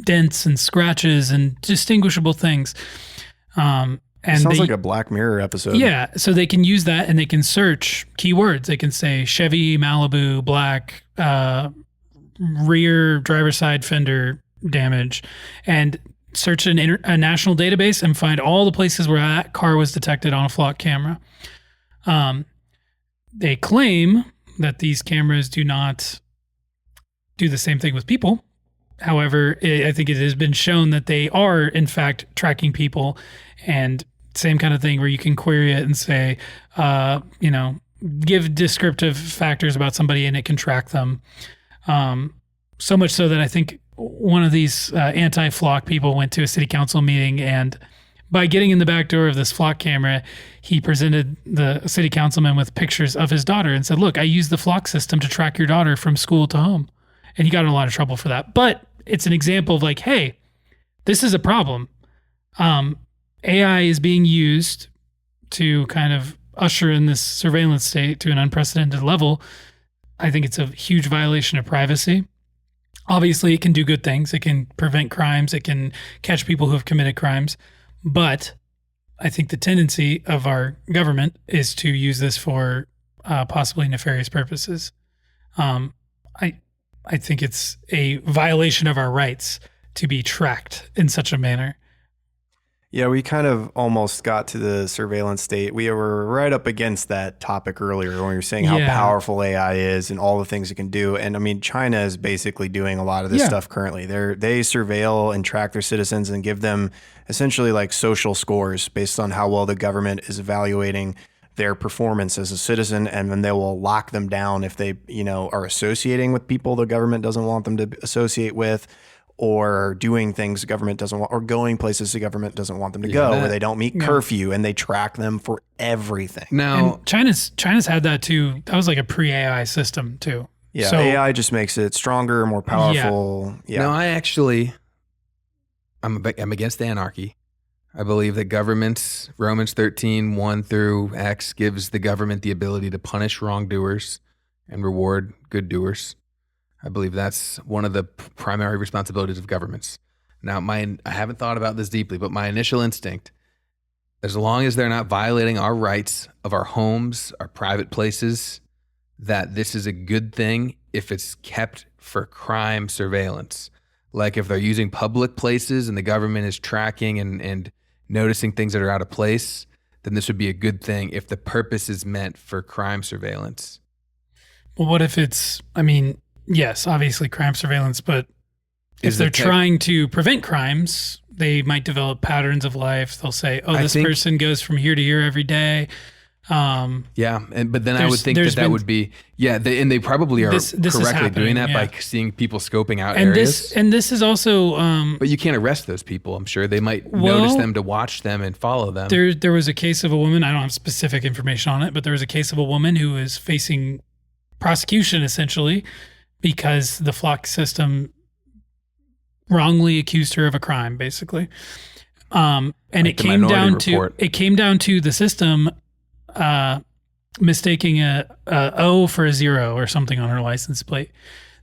dents and scratches and distinguishable things. And sounds like a Black Mirror episode. Yeah. So they can use that, and they can search keywords. They can say Chevy, Malibu, black, rear driver's side fender damage, and search a national database and find all the places where that car was detected on a flock camera. They claim that these cameras do not do the same thing with people. However, I think it has been shown that they are, in fact, tracking people, and same kind of thing where you can query it and say, give descriptive factors about somebody, and it can track them. So much so that I think one of these anti-flock people went to a city council meeting, and by getting in the back door of this flock camera, he presented the city councilman with pictures of his daughter and said, look, I used the flock system to track your daughter from school to home. And he got in a lot of trouble for that. But it's an example of like, hey, this is a problem. AI is being used to kind of usher in this surveillance state to an unprecedented level. I think it's a huge violation of privacy. Obviously, it can do good things. It can prevent crimes. It can catch people who have committed crimes. But I think the tendency of our government is to use this for possibly nefarious purposes. I think it's a violation of our rights to be tracked in such a manner. Yeah, we kind of almost got to the surveillance state. We were right up against that topic earlier when we were saying how powerful AI is and all the things it can do. And I mean, China is basically doing a lot of this stuff currently. They surveil and track their citizens and give them essentially like social scores based on how well the government is evaluating their performance as a citizen, and then they will lock them down if they, are associating with people the government doesn't want them to associate with, or doing things the government doesn't want, or going places the government doesn't want them to go, where they don't meet curfew, and they track them for everything. Now, and China's had that too. That was like a pre-AI system too. Yeah, so, AI just makes it stronger, more powerful. Yeah. No, I'm against anarchy. I believe that governments, Romans 13, 1 through X, gives the government the ability to punish wrongdoers and reward good doers. I believe that's one of the primary responsibilities of governments. Now, I haven't thought about this deeply, but my initial instinct, as long as they're not violating our rights of our homes, our private places, that this is a good thing if it's kept for crime surveillance. Like if they're using public places and the government is tracking and noticing things that are out of place, then this would be a good thing if the purpose is meant for crime surveillance. Well, what if it's, yes, obviously crime surveillance, but if they're trying to prevent crimes, they might develop patterns of life. They'll say, "Oh, this person goes from here to here every day." But then I would think that would be and they probably are correctly doing that by seeing people scoping out areas. This is also, but you can't arrest those people. I'm sure they might notice them to watch them and follow them. There was a case of a woman. I don't have specific information on it, but there was a case of a woman who was facing prosecution essentially because the flock system wrongly accused her of a crime, basically. And it came down to the system mistaking a O for a 0 or something on her license plate.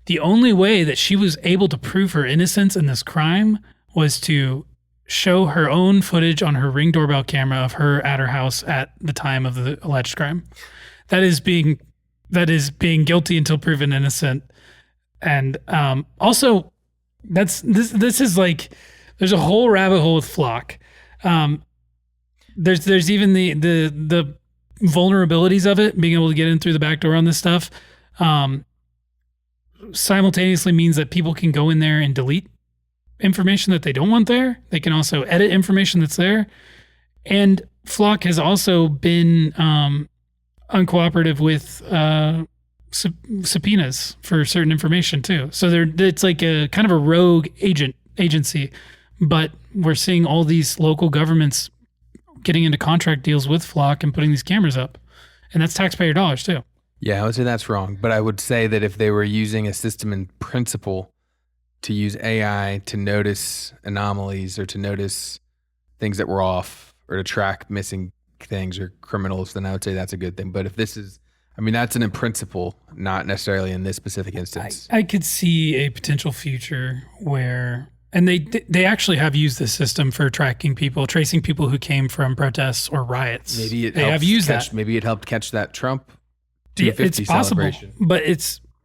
The only way that she was able to prove her innocence in this crime was to show her own footage on her Ring doorbell camera of her at her house at the time of the alleged crime. That is being guilty until proven innocent. And also, this is like, there's a whole rabbit hole with Flock. There's even the vulnerabilities of it, being able to get in through the back door on this stuff, simultaneously means that people can go in there and delete information that they don't want there. They can also edit information that's there. And Flock has also been uncooperative with subpoenas for certain information too. So it's like a kind of a rogue agency, but we're seeing all these local governments getting into contract deals with Flock and putting these cameras up. And that's taxpayer dollars too. Yeah, I would say that's wrong. But I would say that if they were using a system in principle to use AI to notice anomalies or to notice things that were off or to track missing things or criminals, then I would say that's a good thing. But if this is, that's an in principle, not necessarily in this specific instance. I could see a potential future where, and they actually have used this system for tracking people, tracing people who came from protests or riots. Maybe it helped catch that Trump 250 it's possible, celebration. But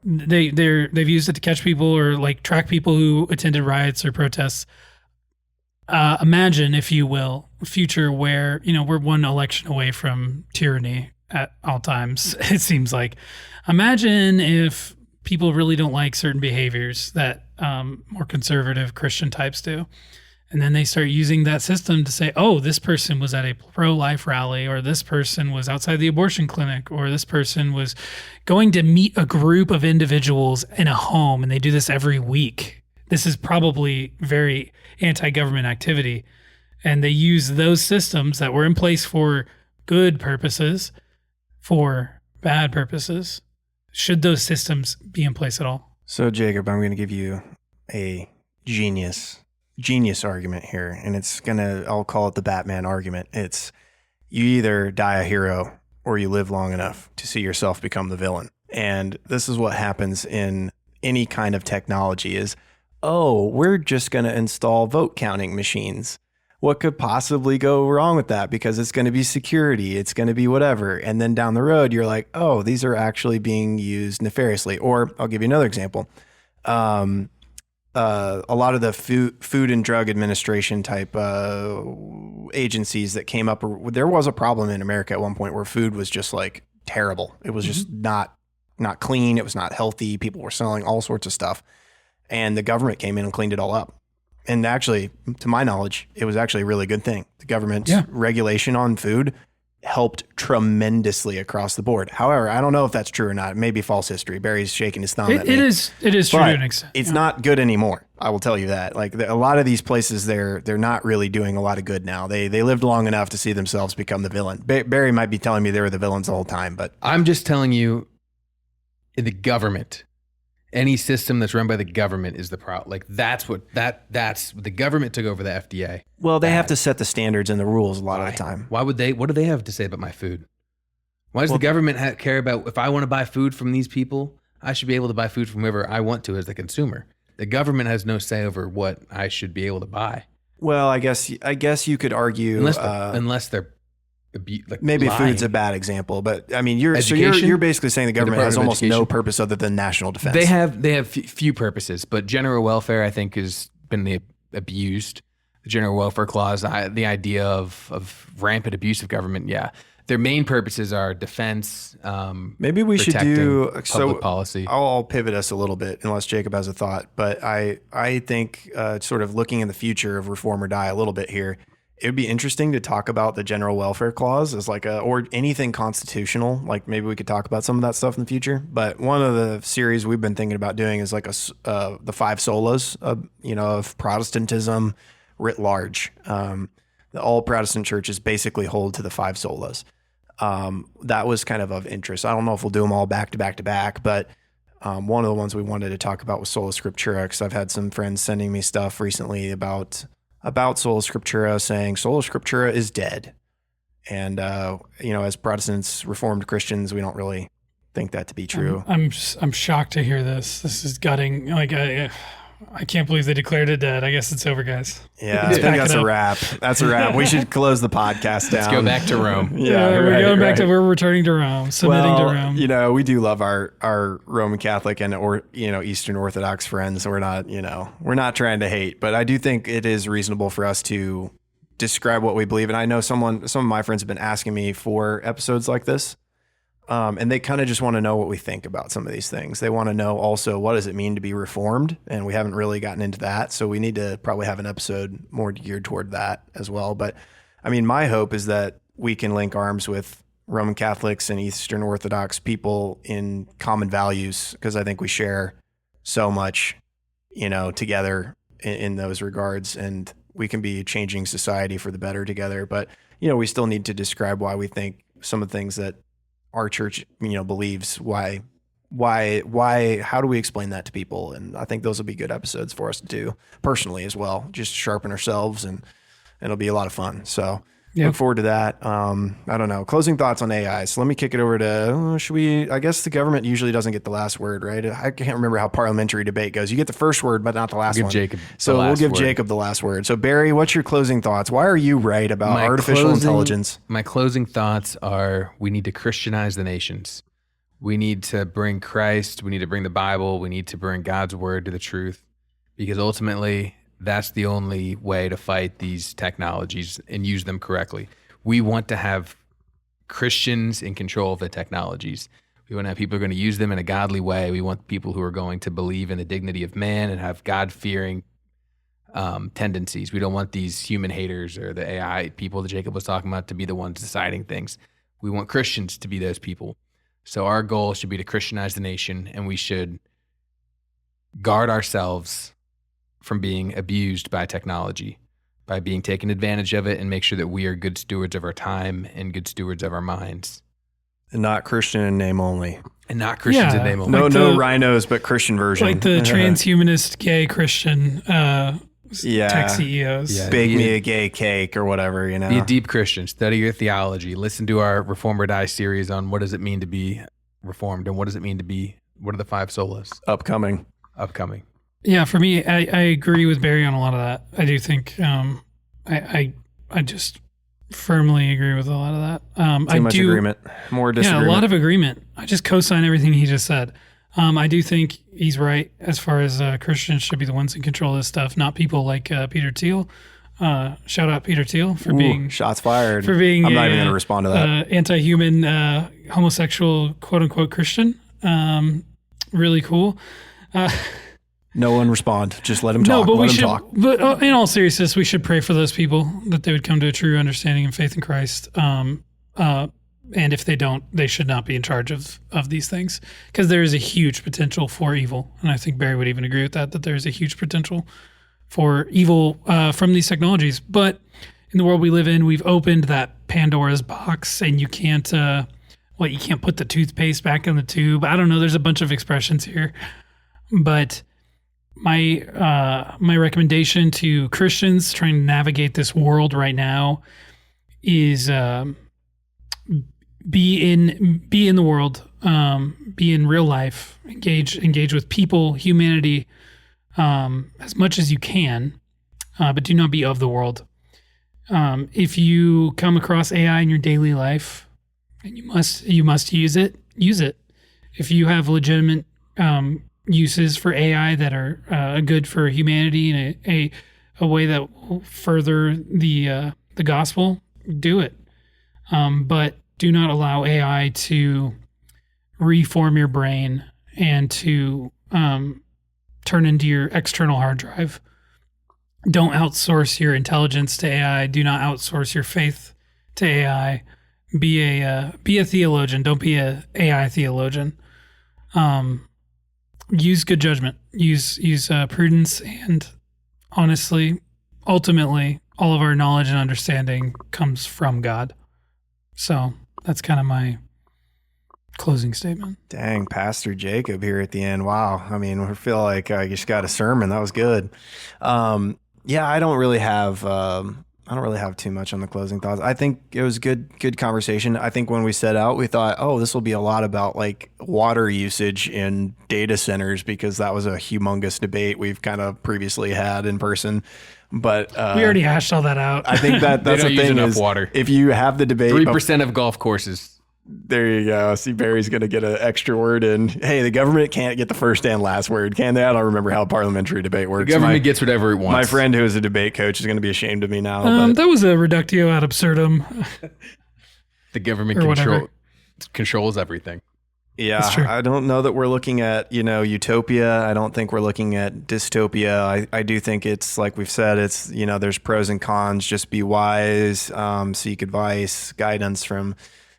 they've used it to catch people or like track people who attended riots or protests. Imagine, if you will, a future where, we're one election away from tyranny at all times. It seems like. Imagine if people really don't like certain behaviors that more conservative Christian types do. And then they start using that system to say, oh, this person was at a pro-life rally, or this person was outside the abortion clinic, or this person was going to meet a group of individuals in a home, and they do this every week. This is probably very anti-government activity. And they use those systems that were in place for good purposes for bad purposes. Should those systems be in place at all? So, Jacob, I'm going to give you a genius argument here, and I'll call it the Batman argument. It's you either die a hero or you live long enough to see yourself become the villain. And this is what happens in any kind of technology is, oh, we're just going to install vote counting machines. What could possibly go wrong with that? Because it's going to be security. It's going to be whatever. And then down the road, you're like, oh, these are actually being used nefariously. Or I'll give you another example. A lot of the Food and Drug Administration type agencies that came up, there was a problem in America at one point where food was just like terrible. It was just not clean. It was not healthy. People were selling all sorts of stuff. And the government came in and cleaned it all up. And actually, to my knowledge, it was actually a really good thing. The government's regulation on food helped tremendously across the board. However, I don't know if that's true or not. It may be false history. Barry's shaking his thumb at me. It is true to an extent. It's not good anymore. I will tell you that. Like a lot of these places, they're not really doing a lot of good now. They lived long enough to see themselves become the villain. Barry might be telling me they were the villains the whole time, but I'm just telling you, in the government, any system that's run by the government is the problem. Like that's the government took over the FDA. Well, they have to set the standards and the rules a lot of the time. Why would they? What do they have to say about my food? Why does the government care about if I want to buy food from these people? I should be able to buy food from whoever I want to as the consumer. The government has no say over what I should be able to buy. Well, I guess you could argue unless they're like maybe lying. Food's a bad example, but I mean, you're basically saying the government has almost no purpose other than national defense. They have few purposes, but general welfare I think has been abused. the general welfare clause, the idea of rampant abuse of government. Yeah. Their main purposes are defense. Maybe we should do public policy. I'll pivot us a little bit, unless Jacob has a thought. But I think sort of looking in the future of reform or die a little bit here, it would be interesting to talk about the general welfare clause as like or anything constitutional. Like maybe we could talk about some of that stuff in the future. But one of the series we've been thinking about doing is like the five solas, of Protestantism writ large. All Protestant churches basically hold to the five solas. That was kind of interest. I don't know if we'll do them all back to back to back, but one of the ones we wanted to talk about was Sola Scriptura, because I've had some friends sending me stuff recently about Sola Scriptura, saying Sola Scriptura is dead. And, as Protestants, Reformed Christians, we don't really think that to be true. I'm shocked to hear this. This is gutting. Like, I can't believe they declared it dead. I guess it's over, guys. Yeah, I think that's a wrap. That's a wrap. We should close the podcast down. Let's go back to Rome. We're going back to, we're returning to Rome, submitting to Rome. We do love our Roman Catholic and Eastern Orthodox friends. We're not trying to hate, but I do think it is reasonable for us to describe what we believe. And I know some of my friends have been asking me for episodes like this. And they kind of just want to know what we think about some of these things. They want to know also, what does it mean to be reformed? And we haven't really gotten into that. So we need to probably have an episode more geared toward that as well. But I mean, my hope is that we can link arms with Roman Catholics and Eastern Orthodox people in common values, because I think we share so much, together in those regards, and we can be changing society for the better together. But, we still need to describe why we think some of the things that our church, believes, why, how do we explain that to people? And I think those will be good episodes for us to do personally as well, just sharpen ourselves, and it'll be a lot of fun. So look forward to that. I don't know. Closing thoughts on AI. So let me kick it over to, I guess the government usually doesn't get the last word, right? I can't remember how parliamentary debate goes. You get the first word, but not the last one. We'll give Jacob the last word. So Barry, what's your closing thoughts? Why are you right about artificial intelligence? My closing thoughts are, we need to Christianize the nations. We need to bring Christ. We need to bring the Bible. We need to bring God's word to the truth, because ultimately that's the only way to fight these technologies and use them correctly. We want to have Christians in control of the technologies. We want to have people who are going to use them in a godly way. We want people who are going to believe in the dignity of man and have God-fearing tendencies. We don't want these human haters or the AI people that Jacob was talking about to be the ones deciding things. We want Christians to be those people. So our goal should be to Christianize the nation, and we should guard ourselves from being abused by technology, by being taken advantage of it, and make sure that we are good stewards of our time and good stewards of our minds. And not Christian in name only. And not Christians in name only. No rhinos, but Christian version. Like the transhumanist gay Christian tech CEOs. Yeah, bake me a gay cake or whatever, Be a deep Christian. Study your theology. Listen to our Reform or Die series on what does it mean to be reformed, and what does it mean to be, what are the five solas? Upcoming. Yeah, for me, I agree with Barry on a lot of that. I do think I just firmly agree with a lot of that. Too much agreement, more disagreement. Yeah, a lot of agreement. I just co-sign everything he just said. I do think he's right as far as Christians should be the ones in control of this stuff, not people like Peter Thiel. Shout out Peter Thiel for being shots fired. For being I'm not even going to respond to that. Anti-human, homosexual, quote unquote Christian. Really cool. No one respond. Just let him talk. No, but let him talk. But in all seriousness, we should pray for those people that they would come to a true understanding and faith in Christ. And if they don't, they should not be in charge of these things, because there is a huge potential for evil. And I think Barry would even agree with that there is a huge potential for evil from these technologies. But in the world we live in, we've opened that Pandora's box, and you can't, you can't put the toothpaste back in the tube. I don't know. There's a bunch of expressions here, but my recommendation to Christians trying to navigate this world right now is be in the world, be in real life, engage with people, humanity, as much as you can, but do not be of the world. If you come across AI in your daily life, and you must use it. If you have legitimate uses for AI that are good for humanity and a a way that will further the gospel, do it. But do not allow AI to reform your brain and to turn into your external hard drive. Don't outsource your intelligence to AI. Do not outsource your faith to AI. Be a theologian. Don't be a AI theologian. Use good judgment. Use prudence, and honestly, ultimately, all of our knowledge and understanding comes from God. So that's kind of my closing statement. Dang, Pastor Jacob here at the end. Wow. I mean, I feel like I just got a sermon. That was good. Yeah, I don't really have too much on the closing thoughts. I think it was good conversation. I think when we set out, we thought, oh, this will be a lot about like water usage in data centers, because that was a humongous debate we've kind of previously had in person. But we already hashed all that out. I think that's They the don't use thing enough is, water. if you have the debate, 3% of golf courses. there you go. See, Barry's going to get an extra word in. Hey, the government can't get the first and last word, can they? I don't remember how parliamentary debate works. The government gets whatever it wants. My friend who is a debate coach is going to be ashamed of me now. That was a reductio ad absurdum. The government Or whatever. controls everything. Yeah, I don't know that we're looking at, utopia. I don't think we're looking at dystopia. I do think it's, like we've said, it's, there's pros and cons. Just be wise, seek advice, guidance from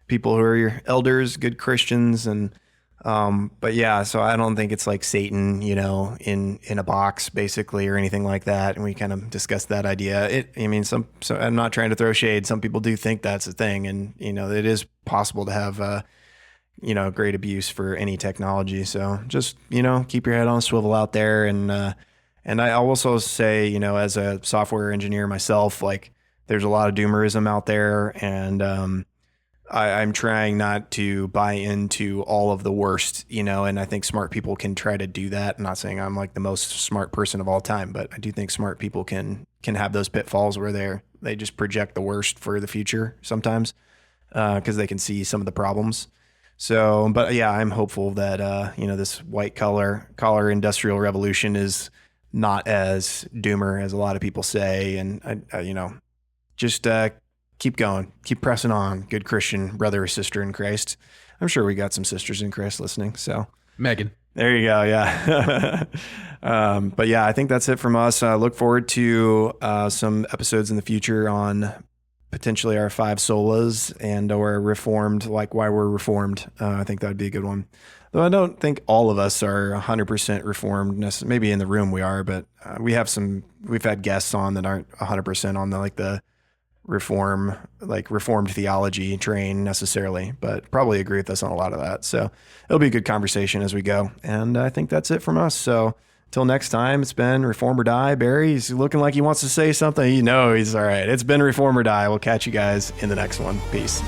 people who are your elders, good Christians. And, but yeah, so I don't think it's like Satan, in a box basically, or anything like that. And we kind of discussed that idea. So I'm not trying to throw shade. Some people do think that's a thing, and, it is possible to have, great abuse for any technology. So just, keep your head on a swivel out there. And I also say, as a software engineer myself, like there's a lot of doomerism out there, and I'm trying not to buy into all of the worst, and I think smart people can try to do that. I'm not saying I'm like the most smart person of all time, but I do think smart people can have those pitfalls where they just project the worst for the future sometimes, because they can see some of the problems. So, but yeah, I'm hopeful that, this white collar industrial revolution is not as doomer as a lot of people say. And, just keep going, keep pressing on, good Christian brother or sister in Christ. I'm sure we got some sisters in Christ listening. So Megan. there you go. Yeah. But yeah, I think that's it from us. Look forward to some episodes in the future on potentially our 5 solas and or reformed, like why we're reformed. I think that'd be a good one. Though I don't think all of us are 100% reformed. Maybe in the room we are, but we've had guests on that aren't 100% on the reformed theology train necessarily, but probably agree with us on a lot of that. So it'll be a good conversation as we go. And I think that's it from us. So till next time, it's been Reform or Die. Barry, he's looking like he wants to say something. He's all right. It's been Reform or Die. We'll catch you guys in the next one. Peace.